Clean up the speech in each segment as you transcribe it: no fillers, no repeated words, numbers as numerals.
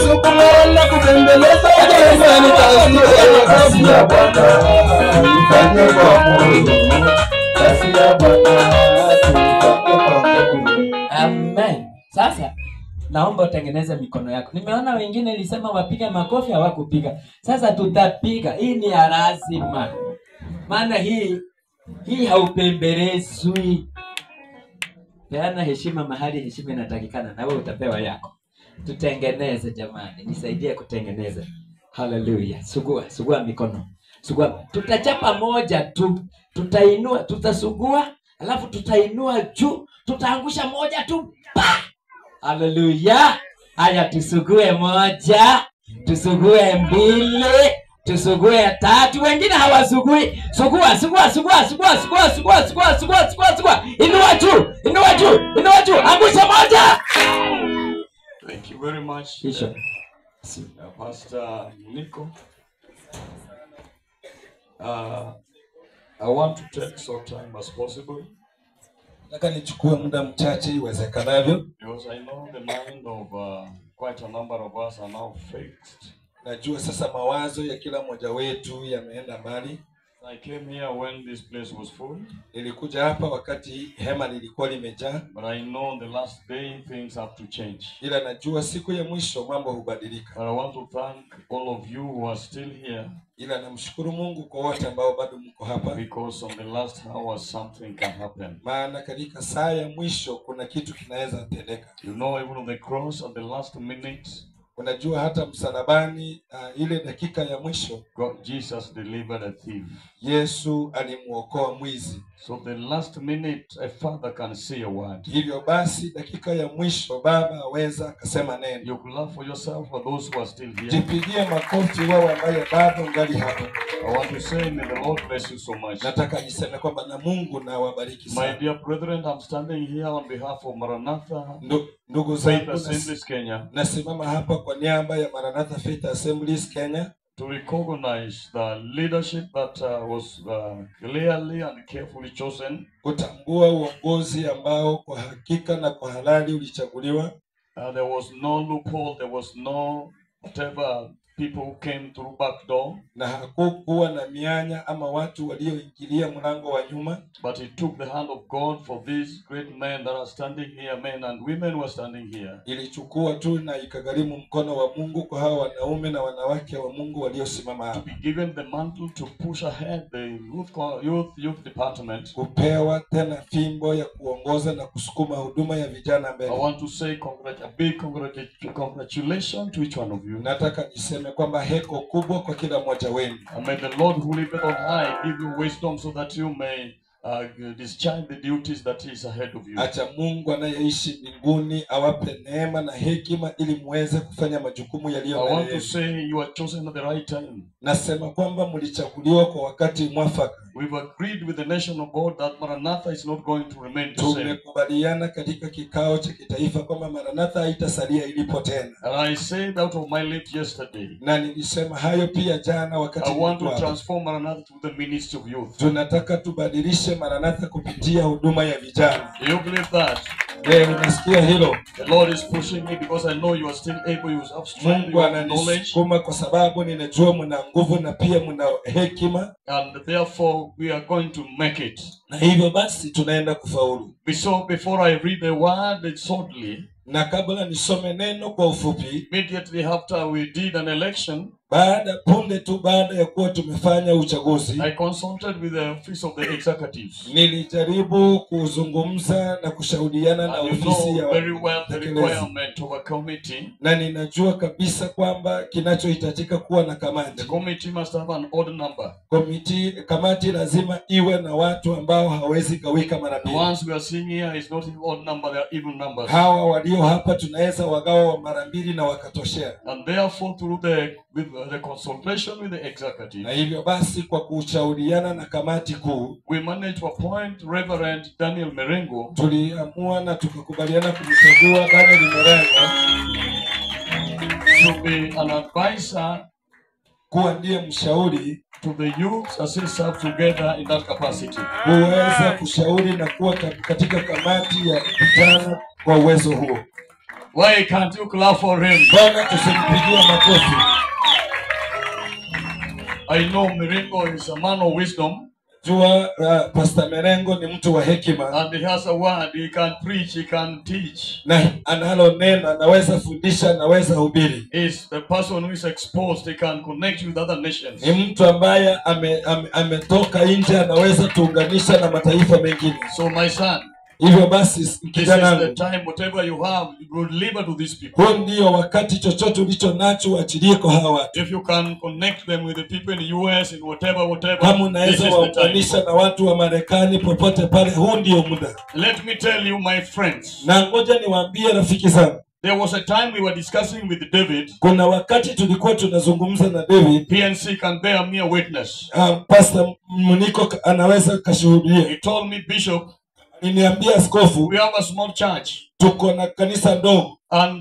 kusukuma na kubembeleza jamani kasi ya Bwana ifanye kwa moyo kasi ya Bwana tufanye kwa moyo. Amen. Sasa naomba utengeneze mikono yako. Nimeona wengine nilisema wapiga makofi hawakupiga. Sasa tutapiga. Hii ni lazima. Maana hii haupembelezwi. Peana heshima mahali heshima inatakikana na wewe utapewa yako. Tutengeneze jamani. Nisaidie kutengeneza. Hallelujah. Sugua mikono. Sugua. Tutachapa moja tu. Tutainua, tutasugua, alafu tutainua juu, tutaangusha moja tu. Hallelujah. Haya tusugue moja, tusugue mbili, tusugue tatu. Wengine hawasugui. Sugua. Inua juu. Angusha moja. Thank you very much. Bishop. Pastor Nico. I want to take so time as possible. Nataka nichukue muda mchache iwezekanavyo. Because I know the mind of quite a number of us are now fixed. Najua sasa mawazo ya kila mmoja wetu yameenda mbali. I came here when this place was full. Nilikuja hapa wakati hema lilikuwa limejaa. But I know the last day things have to change. Ila najua siku ya mwisho mambo hubadilika. But I want to thank all of you who are still here. Ila namshukuru Mungu kwa wote ambao bado mko hapa. Because on the last hour something can happen. Maana katika saa ya mwisho kuna kitu kinaweza tendeka. You know, even on the cross at the last minute, unajua hata msalabani ile dakika ya mwisho Jesus delivered a thief. Yesu alimuokoa mwizi. So the last minute a father can say a word. Hivyo basi dakika ya mwisho baba aweza akasema neno. You clap for yourself for those who are still here. Jipigie makofi wao ambao bado ngali hapa. I want to say may the Lord bless you so much. Nataka niseme kwamba na Mungu na wabariki sana. My dear brethren, I'm standing here on behalf of Maranatha ndugu Faith Assemblies Kenya. Nasimama hapa kwa niaba ya Maranatha Faith Assemblies Kenya. To recognize the leadership that was clearly and carefully chosen. Kutambua uongozi ambao kwa hakika na kwa halali ulichaguliwa. There was no loophole, there was no whatever people who came through back door. Na hakukuwa na mianya ama watu walioingilia mlango wa nyuma. But it took the hand of God for these great men that are standing here, men and women who are standing here. Ilichukua tu na ikagharimu mkono wa Mungu kwa hao wanaume na wanawake wa Mungu waliosimama hapa. To be given the mantle to push ahead the youth department. Kupewa tena fimbo ya kuongoza na kusukuma huduma ya vijana mbele. I want to say a big congratulations to each one of you. Nataka niseme kwamba heko kubwa kwa kila mmoja wenu. And may the Lord who liveth on high give you wisdom so that you may discharge the duties that is ahead of you. Acha Mungu anayeishi mbinguni awape neema na hekima ili muweze kufanya majukumu yaliyo mbele. I want to say you are chosen at the right time. Nasema kwamba mlichaguliwa kwa wakati mwafaka. We've agreed with the nation of God that Maranatha is not going to remain the same. Tumekubaliana katika kikao cha kitaifa kwamba Maranatha haitasalia ilipo tena. And I said out of my lips yesterday. Na nilisema hayo pia jana wakati I want to transform Maranatha to the ministry of youth. Tunataka tubadilishe Maranatha kupitia huduma ya vijana. Do you believe that? Unasikia hilo? The Lord is pushing me because I know you are still able, you have strength, Mungu ananisukuma kwa sababu ninajua mna nguvu na pia mna hekima. And therefore we are going to make it. Na hivyo basi tunaenda kufaulu. So before I read the word shortly, na kabla nisome neno kwa ufupi, immediately after we did an election, punde tu baada ya kuwa tumefanya uchaguzi, I consulted with the office of the executives. Nilijaribu kuzungumza na kushauriana na ofisi ya very well the requirement of a committee. Na ninajua kabisa kwamba kinachohitajika kuwa na kamati. The committee must have an odd number. Kamati lazima iwe na watu ambao hawezi gawika mara mbili. The ones we are seeing here is not an odd number, they are even numbers. Hawa walio hapa tunaweza wagawa mara mbili na wakatoshea. And therefore through the consultation with the executive, na hivyo basi kwa kushauriana na kamati kuu, we managed to appoint Reverend Daniel Merengo. Tuliamua na tukakubaliana kumchagua Daniel Merengo to be an advisor, kuwa ndiye mshauri to the youth as they serve together in that capacity. Kuweza kushauri na kuwa katika kamati ya vijana kwa uwezo huo. Why can't you clap for him? Bwana tusimpigie makofi. I know Mirengo is a man of wisdom. Jua Pastor Merengo ni mtu wa hekima. And he has a word. He can preach. He can teach. Na analo neno, anaweza fundisha, anaweza hubiri. Is the person who is exposed. He can connect with other nations. Ni mtu ambaye ametoka nje, anaweza tuunganisha na mataifa mengine. So my son, hivyo basi kijana wangu, this is the time, whatever you have, you deliver to these people. Huo ndio wakati chochote ulicho nacho uachilie kwa hawa watu. If you can connect them with the people in the US and whatever, kama unaweza waunganisha na watu wa Marekani popote pale, huu ndio muda. Let me tell you, my friends. Na ngoja niwaambie rafiki zangu. There was a time we were discussing with David. Kuna wakati tulikuwa tunazungumza na David. PNC can bear me a witness. Pastor Muniko anaweza kashuhudia. He told me, Bishop, aliniambia askofu, we have a small church. Tuko na kanisa ndogo. And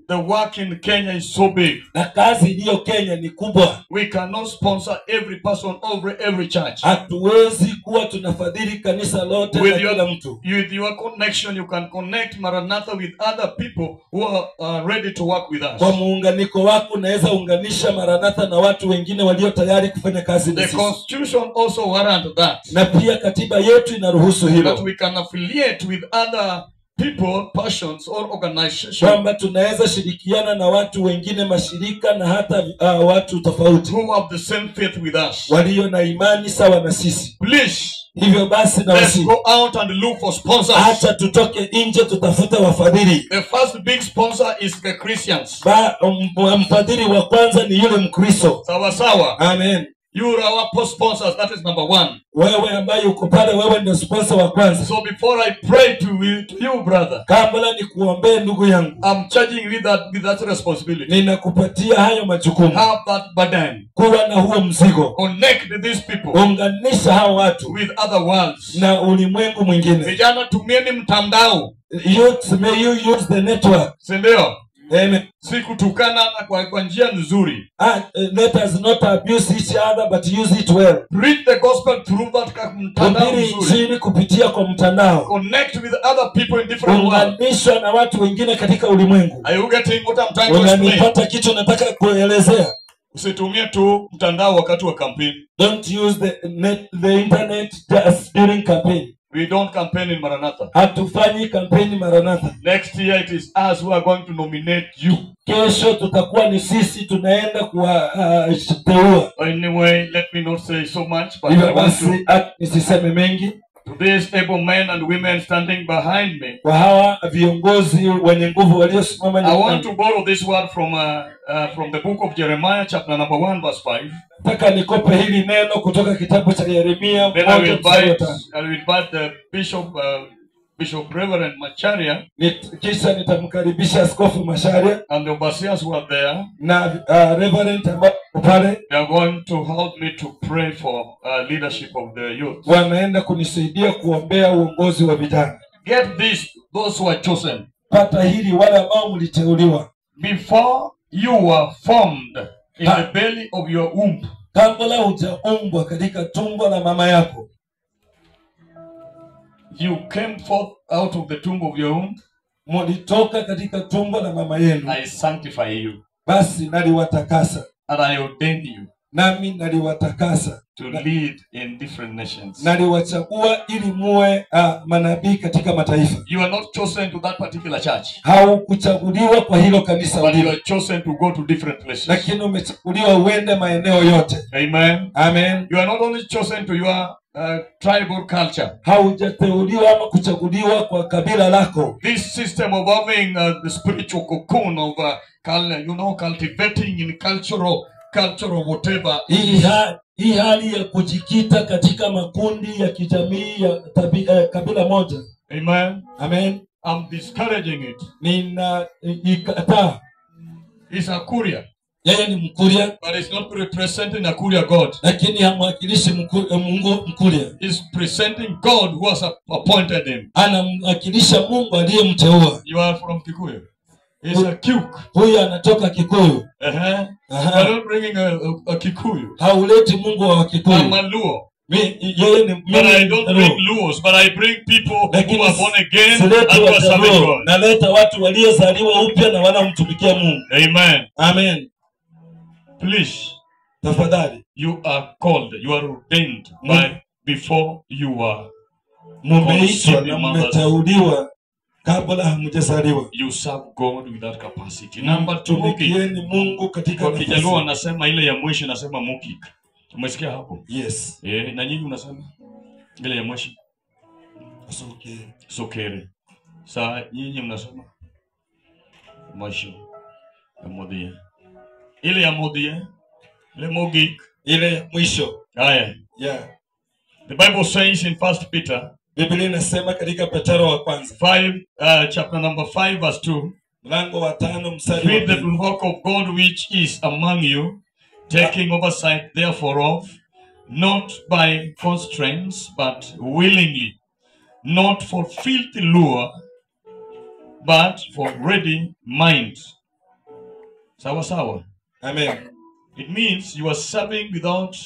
the work in Kenya is so big. Na kazi iliyo Kenya ni kubwa. We cannot sponsor every person over every church. Hatuwezi kuwa tunafadhili kanisa lote na kila mtu. With your connection, you can connect Maranatha with other people who are ready to work with us. Kwa muunganiko wako unaweza unganisha Maranatha na watu wengine walio tayari kufanya kazi na sisi. The constitution also warrant that. Na pia katiba yetu inaruhusu hilo. That we can affiliate with other people, passions or organizations. Kwamba tunaweza shirikiana na watu wengine, mashirika na hata watu tofauti. Who have the same faith with us. Walio na imani sawa na sisi. Please. Hivyo basi na let's go out and look for sponsors. Acha tutoke nje tutafute wafadhili. The first big sponsor is the Christians. Mfadhili wa kwanza ni yule Mkristo. Sawa sawa. Amen. You are our sponsors. That is number one. Wewe ambaye uko pale, wewe ndio sponsor wa kwanza. So before I pray to you, brother, kabla nikuombee ndugu yangu, I'm charging you with that responsibility. Ninakupatia hayo majukumu. Have that burden. Kuwa na huo mzigo. Connect these people. Unganisha hao watu with other worlds. Na ulimwengu mwingine. Vijana, tumieni mtandao. May you use the network. Sindio? Amen. Si kutukana kwa njia nzuri. Let us not abuse each other but use it well. Read the gospel through that mtandao nzuri. Kupitia kwa mtandao. Connect with other people in different worlds. Unganishwa na watu wengine katika ulimwengu. Are you getting what I'm trying to explain? Unanipata kitu nataka kuelezea. Usitumie tu mtandao wakati wa campaign. Don't use the internet just during campaign. We don't campaign in Maranatha. Hatufanyi campaign Maranatha. Next year it is us who are going to nominate you. Kesho tutakuwa ni sisi tunaenda kuwateua. Anyway, let me not say so much, but I want to nisiseme mengi. To these able men and women standing behind me, kwa hawa viongozi wenye nguvu waliosimama nyuma, I want to borrow this word from the book of Jeremiah, chapter number 1, verse 5. Nataka nikope hili neno kutoka kitabu cha Yeremia. Then I will invite the Bishop Reverend Macharia. Kisha nitamkaribisha Askofu Macharia. And the overseers who are there. Na Reverend ambao pale. They are going to help me to pray for leadership of the youth. Wanaenda kunisaidia kuombea uongozi wa vijana. Get this, those who are chosen. Pata hili, wale ambao mliteuliwa. Before you were formed in the belly of your womb. Kabla hujaumbwa katika tumbo la mama yako. You came forth out of the tomb of your womb. Mulitoka katika tumbo la mama yenu. I sanctify you. Basi naliwatakasa. And I ordain you. Nami naliwatakasa. To lead in different nations. Naliwachagua ili muwe manabii katika mataifa. You are not chosen to that particular church. Haukuchaguliwa kwa hilo kanisa. But you are chosen to go to different places. Lakini umechaguliwa uende maeneo yote. Amen. Amen. You are not only chosen to your tribal culture. Haujateuliwa ama kuchaguliwa kwa kabila lako. This system of having the spiritual cocoon of cultivating in cultural whatever. Hii hali ya kujikita katika makundi ya kijamii ya kabila moja. Amen. Amen. I'm discouraging it. Ninaikataa. He's a courier. Yeye ni Mkuria. But he's not representing a courier God. Lakini hamwakilishi Mungu Mkuria. He's presenting God who has appointed him. Anamwakilisha Mungu aliyemteua. You are from Kikuyu. He's a Kuk. Huyu anatoka Kikuyu. We're not bringing a Kikuyu. Hauleti Mungu wa Kikuyu. I'm a Luo. But I don't bring Luos, but I bring people who are born again and who are serving God. Naleta watu waliozaliwa upya na wanamtumikia Mungu. Amen. Amen. Please, tafadhali, you are called, you are ordained by before you are. Mumeitwa na mmeteuliwa kabla hamjazaliwa. You serve God with that capacity. Number 2, tumikieni Mungu katika nafasi. Kwa Kijaluo anasema ile ya mwisho anasema mukik. Umesikia hapo? Yes. Na nyinyi unasema ile ya mwisho sokere. Saa nyinyi mnasema mwisho ya modie. Ile ya modie, ile mogik, ile ya mwisho. Haya. Yeah. The Bible says in 1 Peter, Biblia inasema katika Petro wa kwanza 5 chapter number 5 verse 2, mlango wa 5 mstari wa 2, the work of God which is among you, taking oversight therefore of, not by constraints, but willingly, not for filthy lure, but for ready minds. Sawa sawa. Amen. It means you are serving without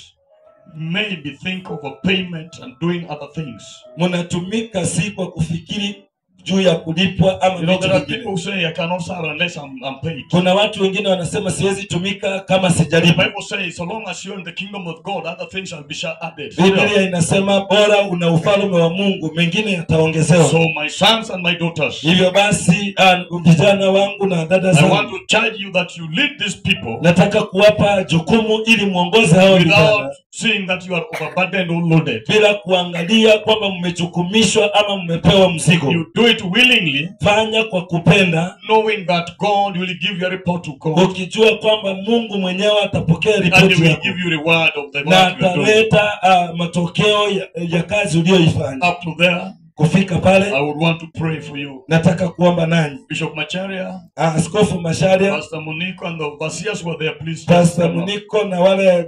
maybe think of a payment and doing other things. Munatumika si kwa kufikiri juu ya kulipwa ama you know, there are people who say I cannot serve unless I'm paid. Kuna watu wengine wanasema siwezi tumika kama sijalipwa. The Bible says so long as you're in the kingdom of God, other things shall be added. Biblia inasema bora una ufalme wa Mungu, mengine yataongezewa. So my sons and my daughters, hivyo basi vijana wangu na dada zangu, I want to charge you that you lead these people. Nataka kuwapa jukumu ili muongoze hao vijana. Seeing that you are overburdened or loaded. Bila kuangalia kwamba mmejukumishwa ama mmepewa mzigo. You do it willingly. Fanya kwa kupenda. Knowing that God will give you a report to God. Ukijua kwamba Mungu mwenyewe atapokea ripoti yako. And he will give you reward of the work you are doing. Na ataleta matokeo ya kazi uliyoifanya. Up to there. Kufika pale, I would want to pray for you. Nataka kuomba nanyi. Bishop Macharia, Askofu Macharia, Pastor Muniko and the overseers were there, please. Pastor Muniko na wale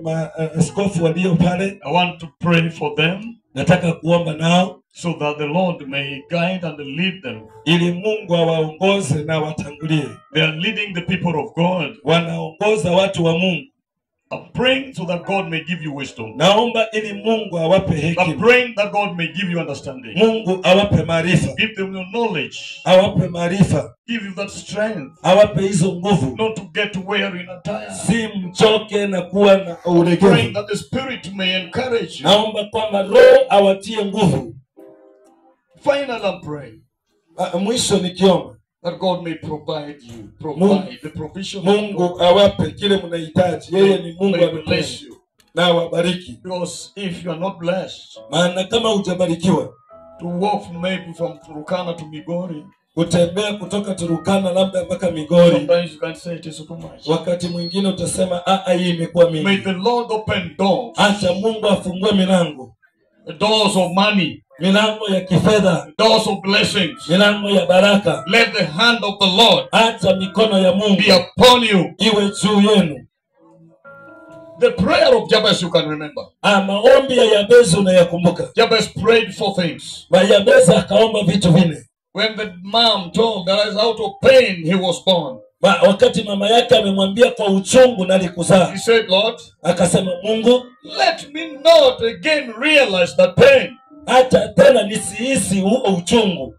askofu walio pale. I want to pray for them. Nataka kuomba nao. So that the Lord may guide and lead them. Ili Mungu awaongoze na watangulie. They are leading the people of God. Wanaongoza watu wa Mungu. I'm praying so that God may give you wisdom. Naomba ili Mungu awape hekima. I'm praying that God may give you understanding. Mungu awape maarifa. Give them your knowledge. Awape maarifa. Give you that strength. Awape hizo nguvu. Not to get weary and tired. Si mchoke na kuwa na ulegevu. Praying that the Spirit may encourage you. Naomba kwamba Roho awatie nguvu. Finally, I'm praying. Mwisho nikiomba. That God may provide you. Provide the provision. Mungu awape kile mnahitaji. Yeye ni Mungu bless you. Na wabariki. Because if you are not blessed, maana kama hujabarikiwa, to walk maybe from Turkana to Migori, utembea kutoka Turkana labda mpaka Migori, sometimes you can say it is too much. Wakati mwingine utasema hii imekuwa mingi. May the Lord open doors. Acha Mungu afungue milango. The doors of money. Milango ya kifedha. Doors of blessings. Milango ya baraka. Let the hand of the Lord. Acha mikono ya Mungu be upon you. Iwe juu yenu. The prayer of Jabez you can remember. Maombi ya Yabezi unayakumbuka. Jabez prayed for things. Yabezi akaomba vitu vine. When the mom told that is out of pain he was born. Wakati mama yake amemwambia kwa uchungu na alikuzaa. He said, Lord, akasema Mungu, let me not again realize that pain. Hata tena nisihisi huo uchungu.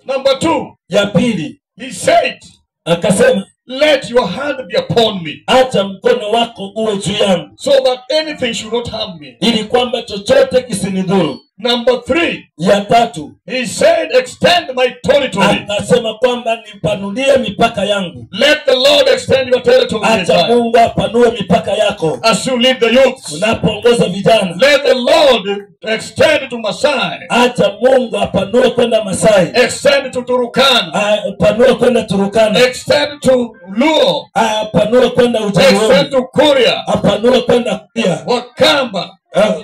Number 2. Ya pili. He said, akasema, let your hand be upon me. Acha mkono wako uwe juu yangu. So that anything should not harm me. Ili kwamba chochote kisinidhuru. Number 3. Ya tatu. He said, extend my territory. Akasema kwamba nipanulie mipaka yangu. Let the Lord extend your territory. Acha Mungu apanue mipaka yako. As you lead the youth. Unapoongoza vijana. Let the Lord extend to Masai. Acha Mungu apanue kwenda Masai. Extend to Turkana. Apanue kwenda Turkana. Extend to Luo. Apanue kwenda Ujaluo. Extend to Kuria. Apanue kwenda Kuria. Wakamba.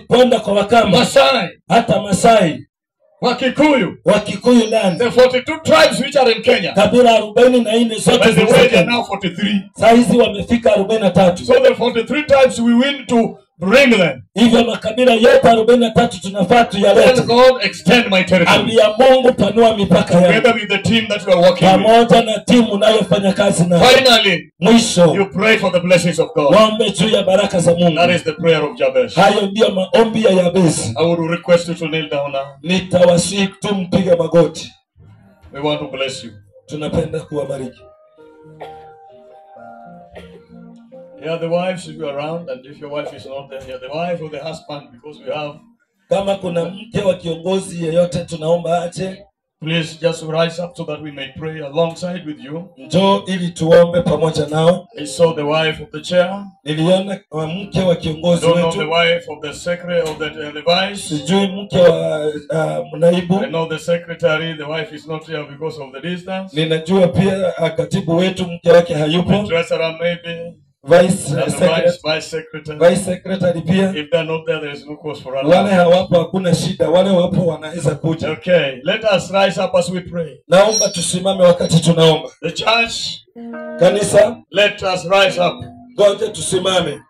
Kwenda kwa Wakamba. Masai. Hata Masai. Wakikuyu. Wakikuyu ndani. The 42 tribes which are in Kenya. Kabila 44 zote they are now 43. Saizi wamefika 43. So the 43 tribes we win to Bring them. Hivyo makabila yote 43 tunafaa tuyalete. Let God extend my territory. Ambia Mungu panua mipaka yangu. Together with the team that you are working with. Pamoja na timu unayofanya kazi nayo. Finally, mwisho, you pray for the blessings of God. Waombe juu ya baraka za Mungu. That is the prayer of Jabez. Hayo ndio maombi ya Yabezi. I would request you to kneel down now. Nitawasihi tu mpige magoti. We want to bless you. Tunapenda kuwabariki. Yeah, the wives, if you are around, and if your wife is not there, yeah, the wife or the husband, because we have. Kama kuna mke wa kiongozi yeyote tunaomba aje. Please just rise up so that we may pray alongside with you. Njoo ili tuombe pamoja nao. I saw the wife of the chair. Niliona mke wa kiongozi wetu. I don't know wetu. the wife of the secretary of the vice. Sijui mke wa naibu. I know the secretary, the wife is not here because of the distance. Ninajua pia katibu wetu mke wake hayupo. The treasurer maybe. Vice secretary pia. If they're not there, there is no cause for alarm. Wale hawapo hakuna shida, wale wapo wanaweza kuja. Okay, let us rise up as we pray. Naomba tusimame wakati tunaomba. The church, kanisa, let us rise up. Ngoja tusimame.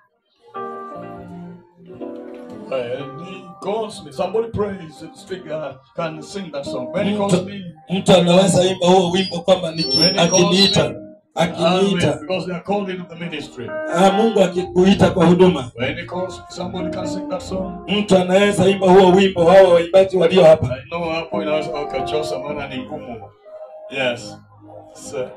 Somebody prays, speak, can sing that song. When he calls me, mtu anaweza imba huo wimbo kwamba akiniita. Because they are called into the ministry. Mungu akikuita kwa huduma. When he calls, somebody can sing that song. Mtu anaweza imba huo wimbo, hao waimbaji walio hapa. I know hapo inaweza ukachosa maana ni ngumu. Yes. So,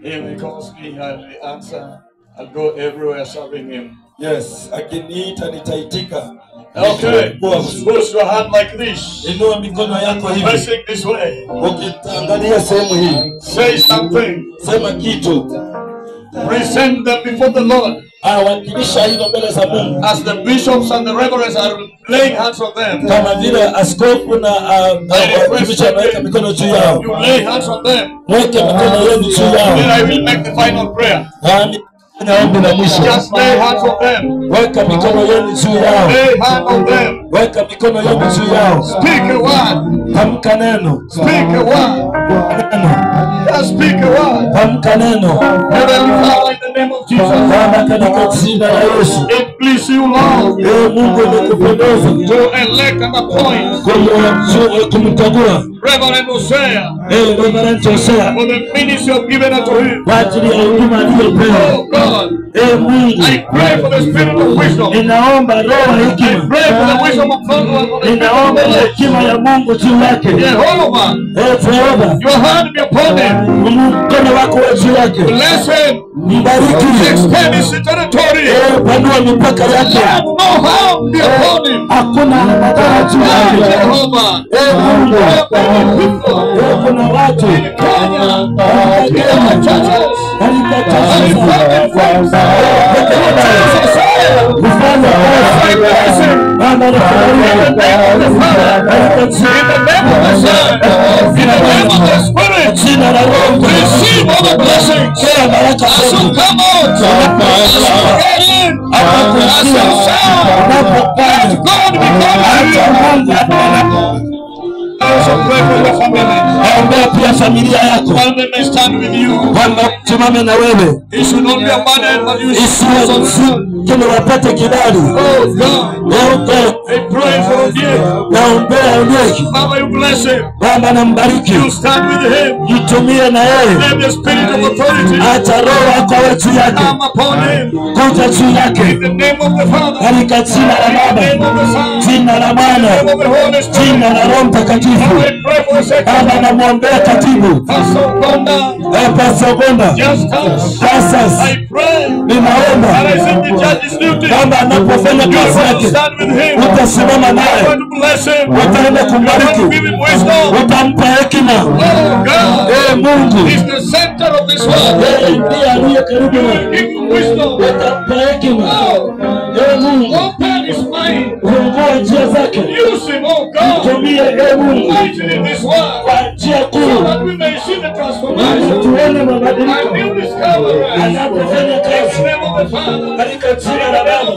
if he calls me, I'll answer. I'll go everywhere serving him. Yes, akiniita nitaitika. Okay, push your hand like this. Inua mikono yako hivi. Facing this way. Ukiangalia sehemu hii. Say something. Sema kitu. Present them before the Lord. Wakilisha hilo mbele za Mungu. As the bishops and the reverends are laying hands on them. Kama vile askofu na watumishi wameweka mikono juu yao. You lay hands on them. Weke mikono yenu juu yao. Then I will make the final prayer. Just lay hands on them. Weka mikono yenu juu yao. Lay hands on them. Weka mikono yenu juu yao. Speak a word. Tamka neno. Speak a word. Just speak a word. Tamka neno. Heavenly Father, in the name of Jesus. Baba katika jina la Yesu. It please you, Lord. Mungu amekupendeza. To elect and appoint. Kumchagua. Reverend Hosea. Reverend Hosea. For the ministry of given unto him. Kwa ajili ya huduma aliyopewa. Oh God. Mungu. I pray for the spirit of wisdom. Ninaomba roho ya hekima. I pray for the wisdom of God. Ninaomba hekima ya Mungu juu yake. Jehovah. Jehova. Your hand be upon him. Mkono wako juu yake. Bless him. Mbariki. Extend his territory. Panua mipaka yake. Let no harm be upon him. Hakuna madhara juu yake. Jehovah. Mungu. Kuna watu. Naomba pia familia yako. Kwamba simame na wewe. Kile wapate kibali. Naombea Onyeki. Baba nambariki. Mtumie na yeye. Acha roho yako awe juu yake. Kuja juu yake. Katika jina la Baba, jina la Mwana, jina la Roho Mtakatifu. Baba namwombea katibu. Pastor Gonda. Sasa ninaomba kwamba anapofanya kazi yake utasimama naye, utaenda kumbariki, utampa hekima. Mungu ndiye aliye karibu naye, utampa hekima. Mungu fungua njia zake, mtumie Mungu kwa njia kuu, tuone mabadiliko anapofanya kazi katika jina la Baba,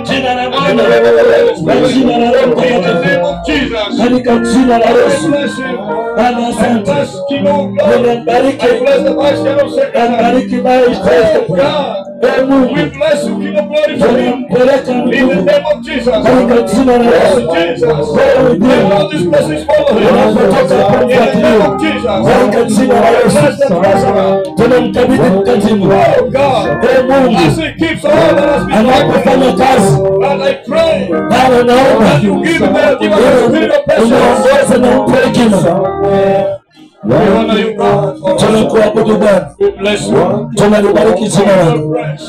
jina la Mwana, na jina la Roho Mtakatifu, katika jina la Yesu. Baba asante, nimembariki, nimembariki maisha We bless you, King of Glory, for him. tunampeleka In the Mungu name of Jesus. katika jina la Yesu. Jesus. Wewe May ndiye all these blessings follow him. unapotoka In the name kumfuatilia of Jesus. katika jina la Bless Yesu. the president. Tunamkabidhi mkatibu. Oh God. Mungu As he keeps all that has been anapofanya kazi, and I pray Baba naomba that you give us the spirit of patience. unaongoza na umpe hekima. We honor you, God. Tunakuabudu Bwana, We bless you. tunalibariki jina For lako. the fresh,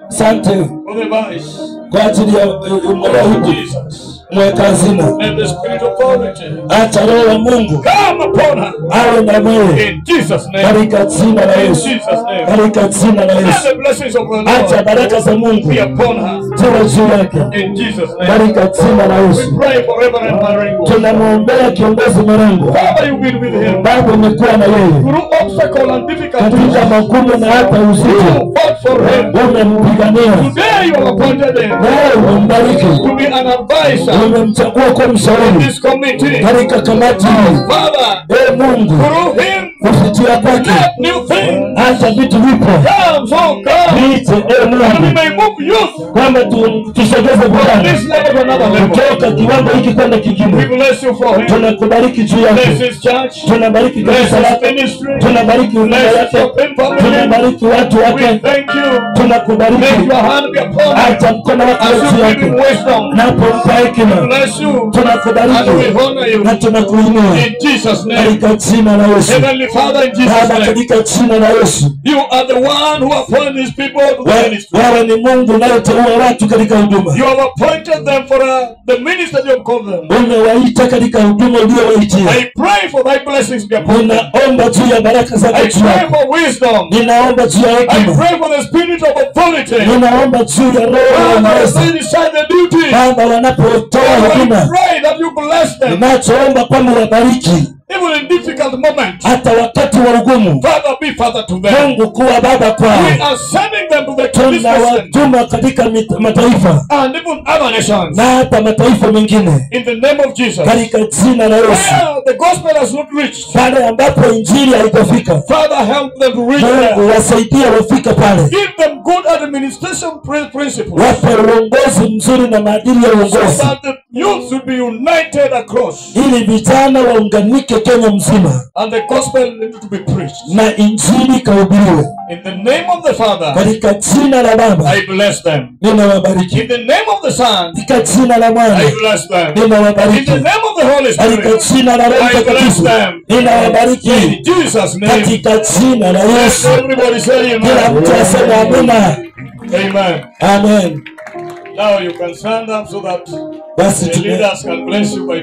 Asante for the vice, kwa ajili ya mwanahudi Jesus. mweka hazina. And the spirit of authority Acha Roho wa Mungu come upon her. awe na wewe In Jesus' name. katika jina la In Yesu, Jesus' name. katika jina la Let Yesu. the blessings of the Acha Lord baraka za Mungu be upon her. ziwe juu yake In Jesus' name. katika jina la We Yesu. pray for Reverend Marengo. Tunamwombea kiongozi Marengo. Father, you've been with him. Baba, umekuwa na yeye Through obstacle and difficulties, katika magumu na hata uzito, you fought for him. umempigania. Today you have appointed him Leo umembariki, to be an advisor umemchagua kwa in mshauri this committee. katika kamati hii. Father, Mungu, through him, kupitia kwake let new things acha vitu vipo come, oh God, viite, and we Mungu, may move youth kwamba tusogeze from Bwana this level to another level. kutoka kiwango hiki kwenda We kingine. bless you for him. Tunakubariki juu Bless yake, his church. tunabariki Bless kanisa his lake, ministry. tunabariki huduma Bless his yake, open family. tunabariki watu We wake, thank you. Make tunakubariki. your hand be upon him Acha mkono wako as juu you give yake, him wisdom. napompa hekima. Bless you and Tunakubariki we honor you. na tunakuinua In Jesus' name. katika jina la Yesu. Heavenly Father, in Jesus' Baba, name. katika jina la Yesu, You are the one who appointed these people to the ministry. wewe ni Mungu unayeteua watu katika huduma. You have appointed them for the ministry you have called them. Umewaita katika huduma uliyowaitia. I pray for thy blessings be upon them. Ninaomba juu ya baraka zako I juu pray yako. for wisdom. Ninaomba juu ya I hekima. pray for the spirit of authority. Ninaomba juu ya roho ya Father, as uwezo. they decide the duty, Baba, wanapotoa I huduma, pray that you bless them, ninachoomba kwamba wabariki even in difficult moments. hata wakati wa ugumu. Father, be Father to them. Mungu, kuwa baba We kwao. are sending them to the nation Tunawatuma katika mataifa and even other nations. na hata mataifa mengine In the name of Jesus. katika jina la Yesu. Where the gospel has not reached, Pale ambapo injili haijafika, Father, help them to reach Mungu there. wasaidie wafika pale. Give them good administration principles Wape uongozi mzuri na maadili ya so uongozi, that the youth should be united across ili vijana waunganike Kenya mzima and the gospel needs to be preached. na injili kahubiriwe. In the name of the Father, Katika jina la Baba I bless them. ninawabariki, In the name of the Son, katika jina la Mwana I bless them. In ninawabariki, the name of the Holy katika Spirit, jina la Roho I bless Mtakatifu them. ninawabariki, In Jesus' name, katika jina la let Yesu. everybody say Kila amen. mtu aseme amina. Amen. Amen. Now you can stand up so that Basi the leaders can bless you by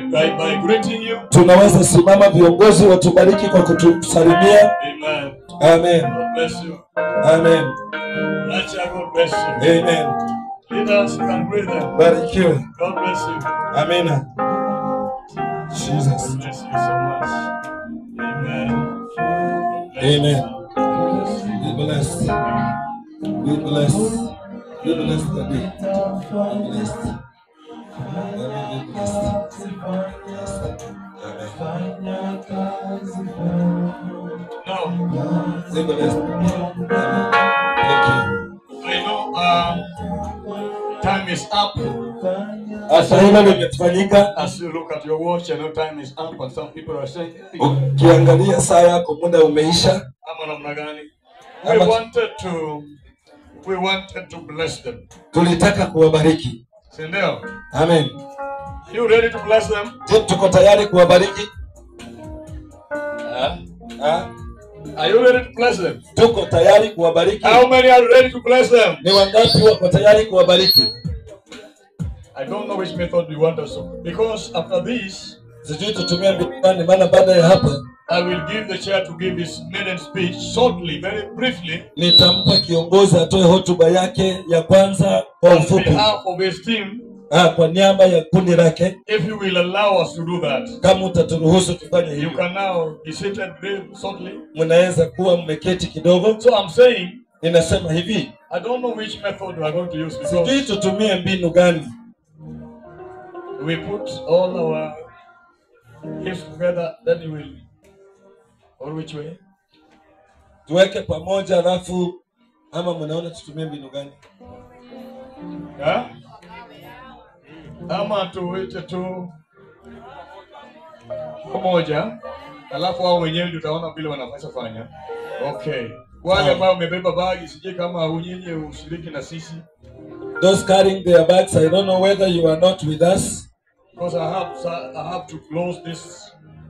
greeting you. tunaweza simama, viongozi watubariki kwa kutusalimia. Amen. Amen. God bless you. Amen. Nacha, God bless you. Amen. Leaders, you can greet them. Barikiwe. God bless you. Amina. Jesus. God bless you so much. Amen. Amen. Be blessed. Be blessed. Be blessed today. Be blessed. Amen. Be blessed. Now, Be blessed. Amen. Thank you. I know time is up. Sasa hilo limetufanyika. As you look at your watch, I know time is up, and some people are saying, Ukiangalia saa yako muda umeisha. "Ama namna gani?" We wanted to bless them. Tulitaka kuwabariki. Si ndio? Amen. You ready to bless them? Je, tuko tayari kuwabariki? Are you ready to bless them? Tuko tayari kuwabariki. How many are ready to bless them? Ni wangapi wako tayari kuwabariki? I don't know which method you want us to. Because after this, Sijui tutumie mbinu gani, maana baada ya hapa I will give the chair to give his maiden speech shortly, very briefly, nitampa kiongozi atoe hotuba yake ya kwanza kwa on ufupi. behalf of his team, Kwa niaba ya kundi lake, if you will allow us to do that. kama utaturuhusu tufanye You hivyo. can now be seated very shortly. Mnaweza kuwa mmeketi kidogo. So I'm saying, Ninasema hivi, I don't know which method we are going to use sijui because tutumie mbinu gani. we put all our gifts together, then you will, or which way? Tuweke pamoja alafu Ama mnaona tutumie mbinu gani? Yeah? Ama tuite tu pamoja, alafu wao wenyewe ndio utaona vile wanapaswa fanya. Okay. Wale ambao wamebeba bagi, sije kama nyinyi ushiriki na sisi. Those carrying their bags, I don't know whether you are not with us. Because I have to close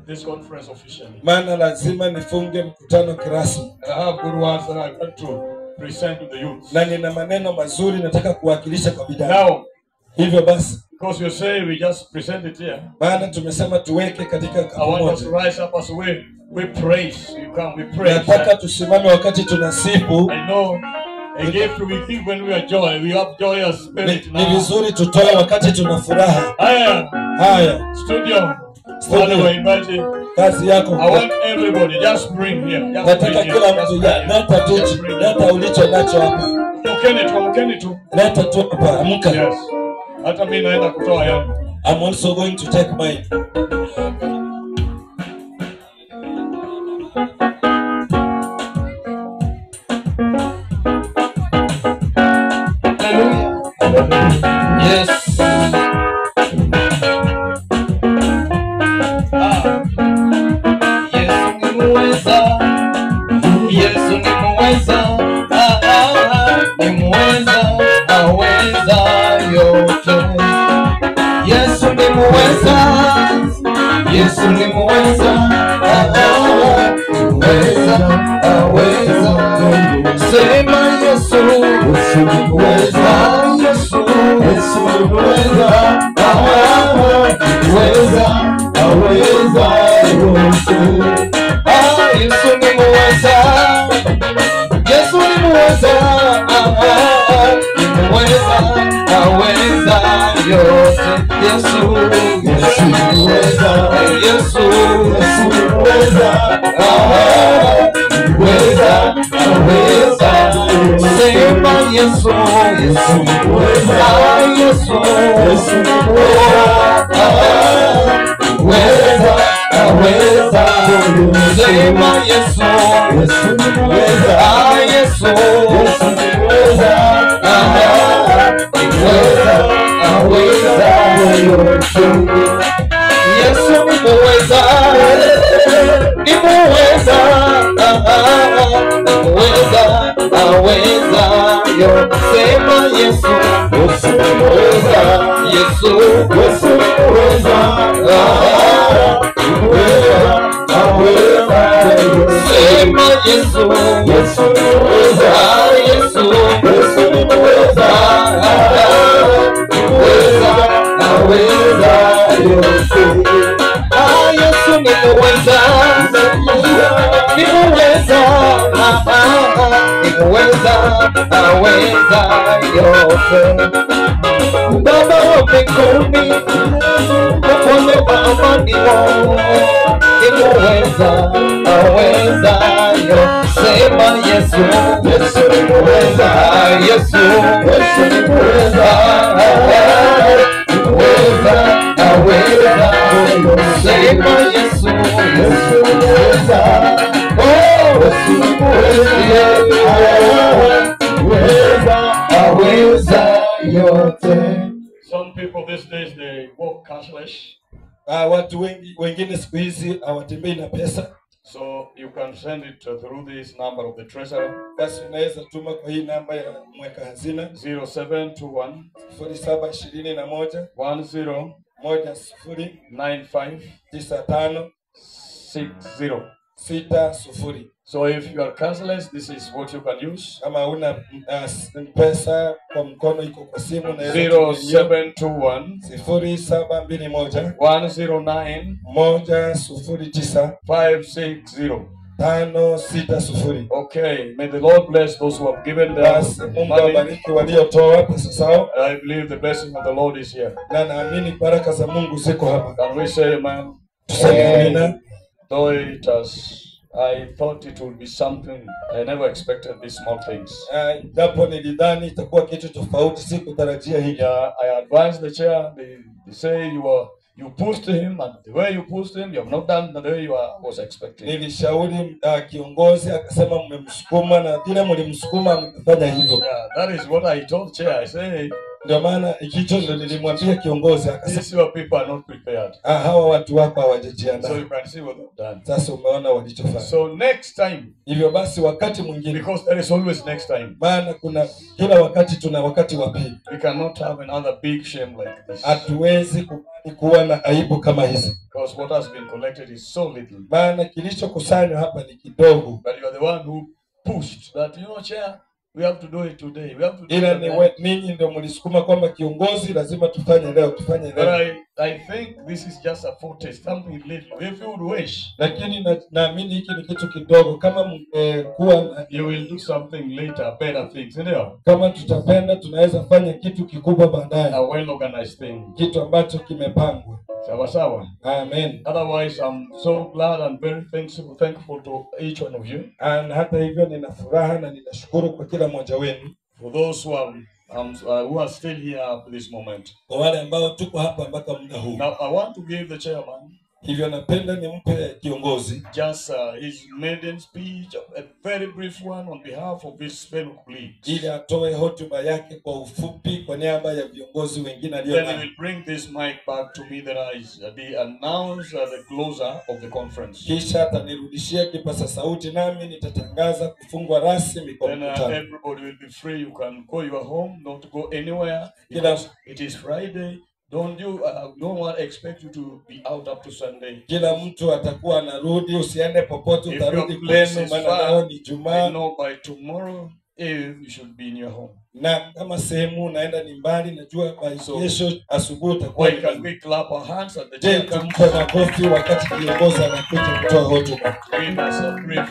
this conference officially. Maana lazima nifunge mkutano kirasmi. I have good words that I want to present to the youth. Na nina maneno mazuri nataka kuwakilisha kwa vijana. Now, hivyo basi, because you say we just present it here. Maana tumesema tuweke katika I want us to rise up as we praise. You come, we praise. Nataka tusimame wakati tunasifu. I know a gift we give when we are joy. We have joyous spirit now. Ni vizuri tutoe wakati tuna furaha. Haya. Studio. Waimbaji. Kazi yako. I want everybody just bring here. Nataka kila mtu leta ulicho nacho hapa. Mkeni tu. Leta tu hapa, amka. Yes. Hata mimi naenda kutoa yangu. I'm also going to take mine. Yes. Yesu ni muweza, ni muweza, aweza yote. Yesu ni muweza, Yesu ni muweza, aweza. Sema Yesu, Yesu ni muweza, Yesu ni muweza, aweza yote. Yesu ni muweza, Yesu ni muweza, aweza yote. Yesu ni muweza, Yesu ni muweza, aweza. Sema Yesu, Yesu ni muweza, Yesu ni muweza, aweza. Sema Yesu, Yesu ni muweza, Yesu ni muweza, aweza yote. Yesu ni muweza, ni muweza, aweza yote. Sema Yesu, Yesu ni muweza, Yesu ni muweza, sema Yesu, Yesu ni muweza, Yesu ni muweza, aweza yote. Yesu ni muweza, ni muweza, aweza yote. Baba wa mbinguni, mfalme wa amani wangu, ni muweza, aweza yote. Sema Yesu, Yesu ni muweza, Yesu ni muweza, aweza. Sema Yesu, Yesu ni muweza, Yesu ni muweza, aweza yote. Some people these days they walk cashless. Watu wengine siku hizi hawatembei na pesa. So you can send it through this number of the treasurer. Basi unaweza tuma kwa hii namba ya mweka hazina 0721 0721 10 95 60. So if you are cashless, this is what you can use. Kama una pesa kwa mkono iko kwa simu na 0721 0721 109 560. Okay, may the Lord bless those who have given their money. I believe the blessing of the Lord is here. Can we say amen? Though I thought it would be something, I never expected these small things. I advised the chair, they say You pushed him, and the way you pushed him, you have not done the way you was expecting. Nilishauri kiongozi akasema mmemsukuma na vile mlimsukuma mtafanya hivyo. Yeah, that is what I told Chair. I say, ndio maana hicho ndio nilimwambia kiongozi akasema these your people are not prepared. Hawa watu wako hawajajiandaa. So you can see what they've done. Sasa umeona walichofanya. So next time, hivyo basi wakati mwingine, because there is always next time. Maana kuna kila wakati tuna wakati wa pili. We cannot have another big shame like this. Hatuwezi kuwa na aibu kama hizi. Because what has been collected is so little. Maana kilichokusanywa hapa ni kidogo. But you are the one who pushed that, you know, Chair, we have to do it today. We have to do ila it. ninyi ndio mlisukuma kwamba kiongozi lazima tufanye leo. But I think this is just a foretaste, something little. If you would wish, lakini naamini hiki ni kitu kidogo. Kama kuwa you will do something later, better things. Kama tutapenda tunaweza fanya kitu kikubwa baadaye. A well organized thing. Kitu ambacho kimepangwa. Sawa sawa. Amen. Otherwise, I'm so glad and very thankful to each one of you. And hata hivyo nina furaha na ninashukuru kwa kila mmoja wenu. For those who are still here at this moment. Kwa wale ambao tuko hapa mpaka muda huu. Now I want to give the chairman, hivyo napenda nimpe kiongozi just his maiden speech, a very brief one on behalf of his fellow colleagues. ili atoe hotuba yake kwa ufupi kwa niaba ya viongozi wengine Then he will bring this mic back to me, that I announce the closer of the conference. Kisha atanirudishia kipasa sauti nami nitatangaza kufungwa rasmi kwa mkutano. Then everybody will be free. You can go your home, not go anywhere, because it is Friday. Don't expect you to be out up to Sunday. Kila mtu atakuwa anarudi, usiende popote, utarudi kwenu maana leo ni Ijumaa. I know by tomorrow you should be in your home. Na kama sehemu unaenda ni mbali, najua kesho asubuhi utakuwa. Why can we clap our hands at the chair? Tumpe makofi wakati kiongozi anakuja kutoa hotuba. Give us a brief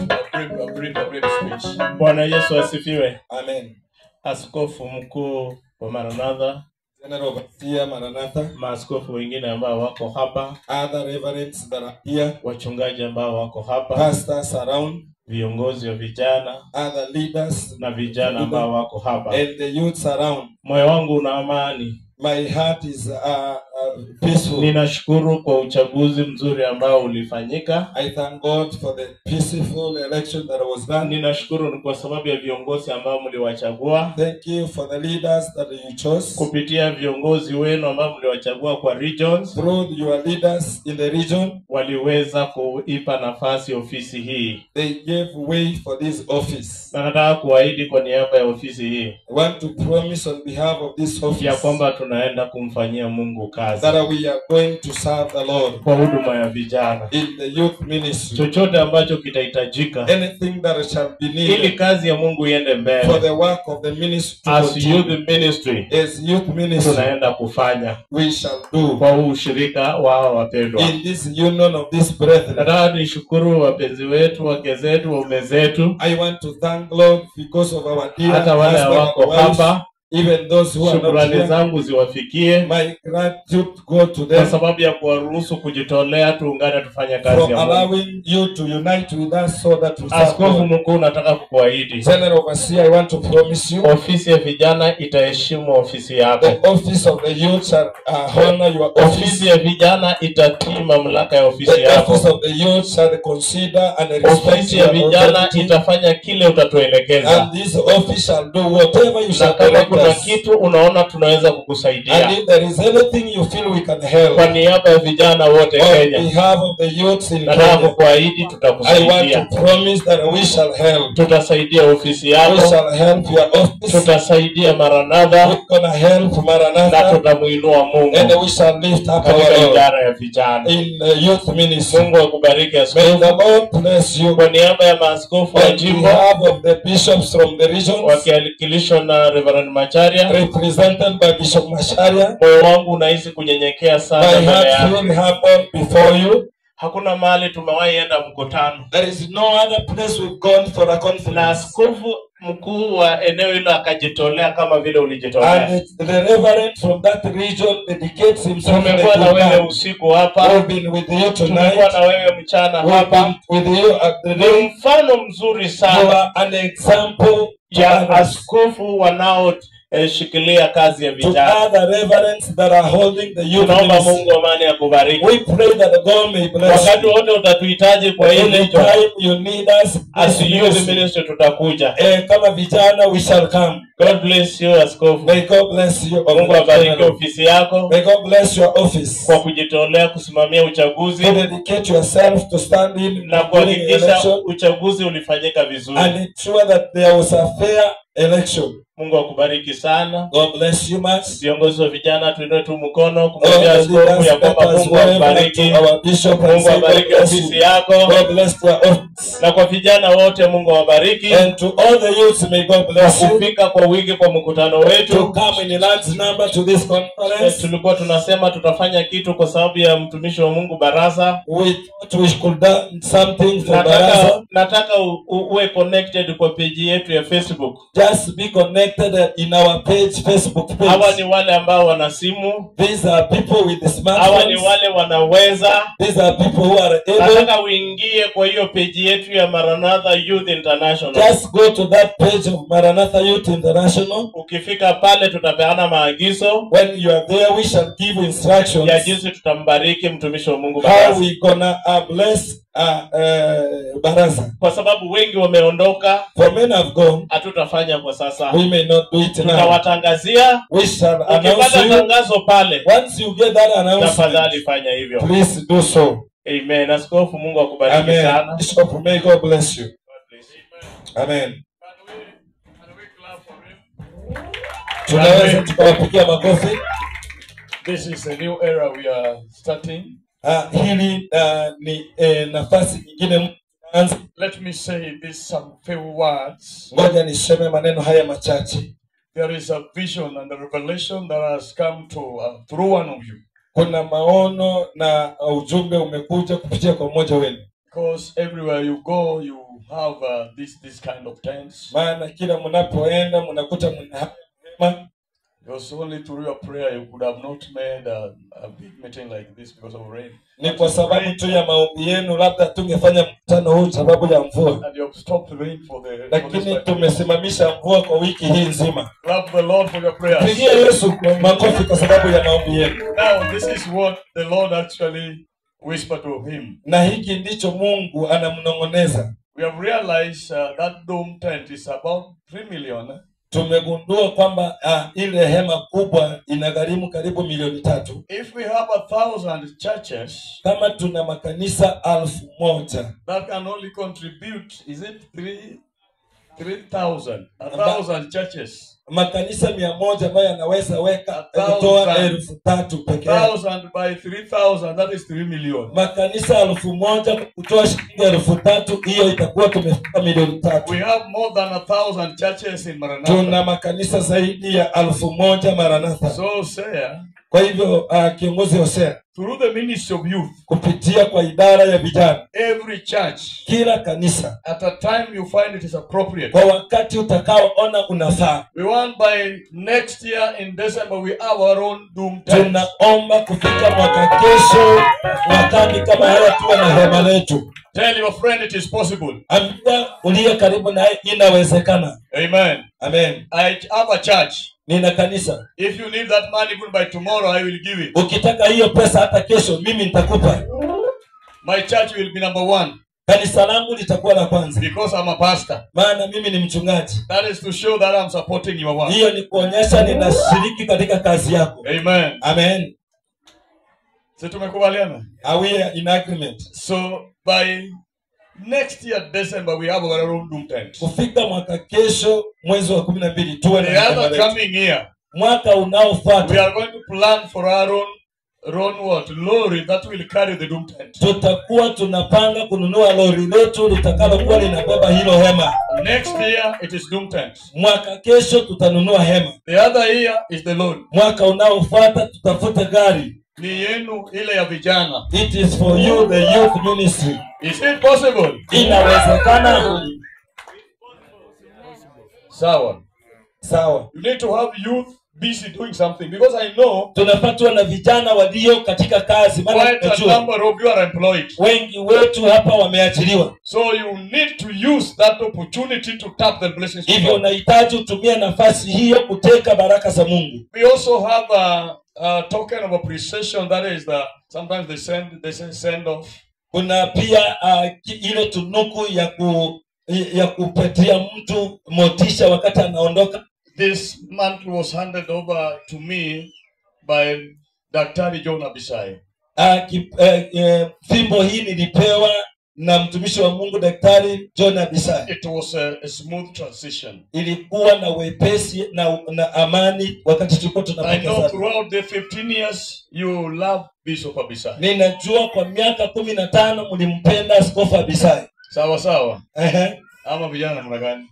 speech. Bwana Yesu asifiwe. Amen. Askofu mkuu wa Maranatha, General Overseer Maranatha, maaskofu wengine ambao wako hapa, other reverends that are here, wachungaji ambao wako hapa, pastors around, viongozi wa vijana, other leaders na vijana ambao wako hapa, and the youths around. Moyo wangu una amani. My heart is peaceful. Ninashukuru kwa uchaguzi mzuri ambao ulifanyika. I thank God for the peaceful election that was done. Ninashukuru kwa sababu ya viongozi ambao mliwachagua. Thank you for the leaders that you chose. Kupitia viongozi wenu ambao mliwachagua kwa regions, through your leaders in the region, waliweza kuipa nafasi ofisi hii. They gave way for this office. Na nataka kuahidi kwa niaba ya ofisi hii, I want to promise on behalf of this office, ya kwamba tunaenda kumfanyia Mungu kazi, that we are going to serve the Lord kwa huduma ya vijana, in the youth ministry. Chochote ambacho kitahitajika, anything that shall be needed, ili kazi ya Mungu iende mbele, for the work of the ministry, as youth ministry, tunaenda kufanya, we shall do kwa ushirika wao wapendwa, in this union of this brethren. Nataka nishukuru wapenzi wetu, wake zetu, waume zetu. I want to thank God because of our dear hata wale wako hapa, even those who are not shukrani here. zangu ziwafikie, My gratitude go to them, kwa sababu ya kuwaruhusu kujitolea tuungane tufanye kazi ya Mungu. allowing you to unite with us so that we serve Askofu God. mkuu, nataka kukuahidi, General Overseer, I want to promise you, ofisi ya vijana itaheshimu ofisi yako. the office of the youth shall honor your office. Ofisi ya vijana itatii mamlaka ya ofisi The yako. office of the youth shall consider and respect Ofisi ya your vijana authority, itafanya kile utatuelekeza. and this office shall do whatever you Na shall kama direct kuna us. kitu unaona tunaweza kukusaidia, And if there is anything you feel we can help, kwa niaba ya vijana wote on Kenya, behalf of the youths in nataka Kenya, kukuahidi I want tutakusaidia. to promise that we shall help. Tutasaidia ofisi We yako, shall help your office. tutasaidia Maranatha, We're gonna help na Maranatha, tutamuinua Mungu and we shall lift up our katika Lord idara ya vijana. in the youth ministry. Mungu akubariki May askofu. the Lord bless you. Kwa niaba ya maaskofu wa On jimbo behalf of the bishops from the regions, wakiwakilisha na Reverend Macharia, represented by Bishop Masharia, moyo wangu unahisi kunyenyekea sana my mbele heart yako. will happen before you. Hakuna mahali tumewahi enda mkutano There is no other place we've gone for a conference, na askofu mkuu wa eneo hilo akajitolea kama vile ulijitolea. and the reverend from that region dedicates himself. Tumekuwa na wewe usiku hapa, We've been with you tumekuwa tonight. na wewe mchana We've hapa. been with you at the Ni day. mfano mzuri You sana are an example to ya others. askofu shikilia kazi ya To vijana. other reverends that are holding the youth Tunaomba ministry, Mungu amani akubariki. we pray that God may bless Wakati you. wote utatuhitaji kwa hili hicho, Anytime you need us, as youth ministry, ministry tutakuja. kama vijana, we shall come. God bless you, Askofu. May God bless you. Mungu abariki ofisi yako May God bless your office. kwa kujitolea kusimamia uchaguzi To dedicate yourself to stand in na during the kuhakikisha election uchaguzi ulifanyika vizuri. and ensure that there was a fair election. Mungu akubariki sana. God bless you much. Viongozi wa vijana tuinue tu mkono All kumwambia the askofu leaders, ya kwamba let us Mungu wave akubariki. to our bishop and Mungu say God abariki bless ofisi you. yako. God bless your office. Na kwa vijana wote Mungu awabariki. And to all the youths, may God bless you. Kufika kwa wingi kwa mkutano To wetu. come in a large number to this conference. Tulikuwa tunasema tutafanya kitu kwa sababu ya mtumishi wa Mungu Barasa. We thought we could do something for Barasa. Nataka uwe connected kwa page yetu ya Facebook. Just be connected in our page, Facebook page. Hawa ni wale ambao wana simu. These are people with the Hawa ni smartphones. wale wanaweza. These are people who are able. Nataka uingie kwa hiyo page yetu ya Maranatha Youth International. Just go to that page of Maranatha Youth International. Ukifika pale tutapeana maagizo When you are there, we shall give instructions ya jinsi tutambariki mtumishi wa Mungu how Barasa. we gonna bless Barasa. Kwa sababu wengi wameondoka, For men have gone, hatutafanya kwa sasa. we may not do it now. Tutawatangazia. We shall announce Ukipata you. tangazo pale, Once you get that announcement, tafadhali fanya hivyo. please do so. Amen. Askofu, Mungu akubariki Amen. sana. Bishop, may God bless you. Amen. Tunaweza tukawapigia makofi. This is a new era we are starting. Hili ni nafasi nyingine mwanzo. Let me say this some few words. Ngoja niseme maneno haya machache. There is a vision and a revelation that has come to through one of you. Kuna maono na ujumbe umekuja kupitia kwa mmoja wenu. Because everywhere you go, you have this kind of tents. Maana kila mnapoenda mnakuta mna Because only through your prayer you could have not made a big meeting like this because of rain. ni kwa sababu tu ya maombi yenu, labda tungefanya mkutano huu sababu ya mvua, And you have stopped rain for lakini tumesimamisha mvua kwa wiki hii nzima. Love the Lord for your prayers. Pigia Yesu makofi kwa sababu ya maombi yenu. Now this is what the Lord actually whispered to him. Na hiki ndicho Mungu anamnong'oneza. We have realized that dome tent is about 3 million. Tumegundua kwamba ile hema kubwa inagharimu karibu milioni 3. If we have 1,000 churches, Kama tuna makanisa 1,000, that can only contribute, is it 3,000? 1,000 churches. makanisa 100 ambayo yanaweza kutoa 3,000 pekee. 1,000 by 3,000, that is 3 million. Makanisa 1,000 kutoa shilingi 3,000, hiyo itakuwa tumefika milioni 3. We have more than 1,000 churches in Maranatha. Tuna makanisa zaidi ya 1,000 Maranatha. So say, Kwa hivyo kiongozi Hosea, through the ministry of youth, kupitia kwa idara ya vijana, every church, kila kanisa at a time you find it is appropriate, kwa wakati utakaoona unafaa, we want by next year in December we have our own doom tent. tunaomba kufika mwaka kesho, mwakani kama haya tuwe na hema letu. Tell your friend it is possible. Ambia uliye karibu naye inawezekana. Amen. Amen. I have a church. Nina kanisa. If you need that money even by tomorrow, I will give it. Ukitaka hiyo pesa hata kesho mimi nitakupa. My church will be number 1. Kanisa langu litakuwa la kwanza. Because I'm a pastor. Maana mimi ni mchungaji. That is to show that I'm supporting your work. Hiyo ni kuonyesha ninashiriki katika kazi yako. Amen. Amen. So tumekubaliana? Are we in agreement? So by next year December we have our own doom tent. Kufika mwaka kesho mwezi wa 12 tuwe The na other hema coming year, mwaka we unaofuata are going to plan for our own what? Lorry that will carry the doom tent. tutakuwa tunapanga kununua lori letu litakalokuwa linabeba hilo hema. Next year it is doom tent. Mwaka kesho tutanunua hema. The other year is the loan. Mwaka unaofuata tutafuta gari. Ni yenu ile ya vijana. It is for you, the youth ministry. Is it possible? Inawezekana. Sawa. Sawa. You need to have youth busy doing something, because I know tunafaa tuwe na vijana walio katika kazi, maana quite a tunajua number of you are employed. wengi wetu hapa wameajiriwa. So you need to use that opportunity to tap the blessings of Hivyo God. unahitaji utumie nafasi hiyo kuteka baraka za Mungu. We also have a token of appreciation, that is sometimes they say send off. Kuna pia ile tunuku ya kupatia mtu motisha wakati anaondoka. This mantle was handed over to me by Daktari John Abisai. Fimbo hii nilipewa na mtumishi wa Mungu Daktari John Abisai. It was a smooth transition. Ilikuwa na wepesi na amani wakati tulikuwa I tunapata know sana. throughout the 15 years you love Bishop Abisai. Ninajua kwa miaka 15 mlimpenda Askofu Abisai. Sawa sawa. Ehe. Ama vijana mna gani?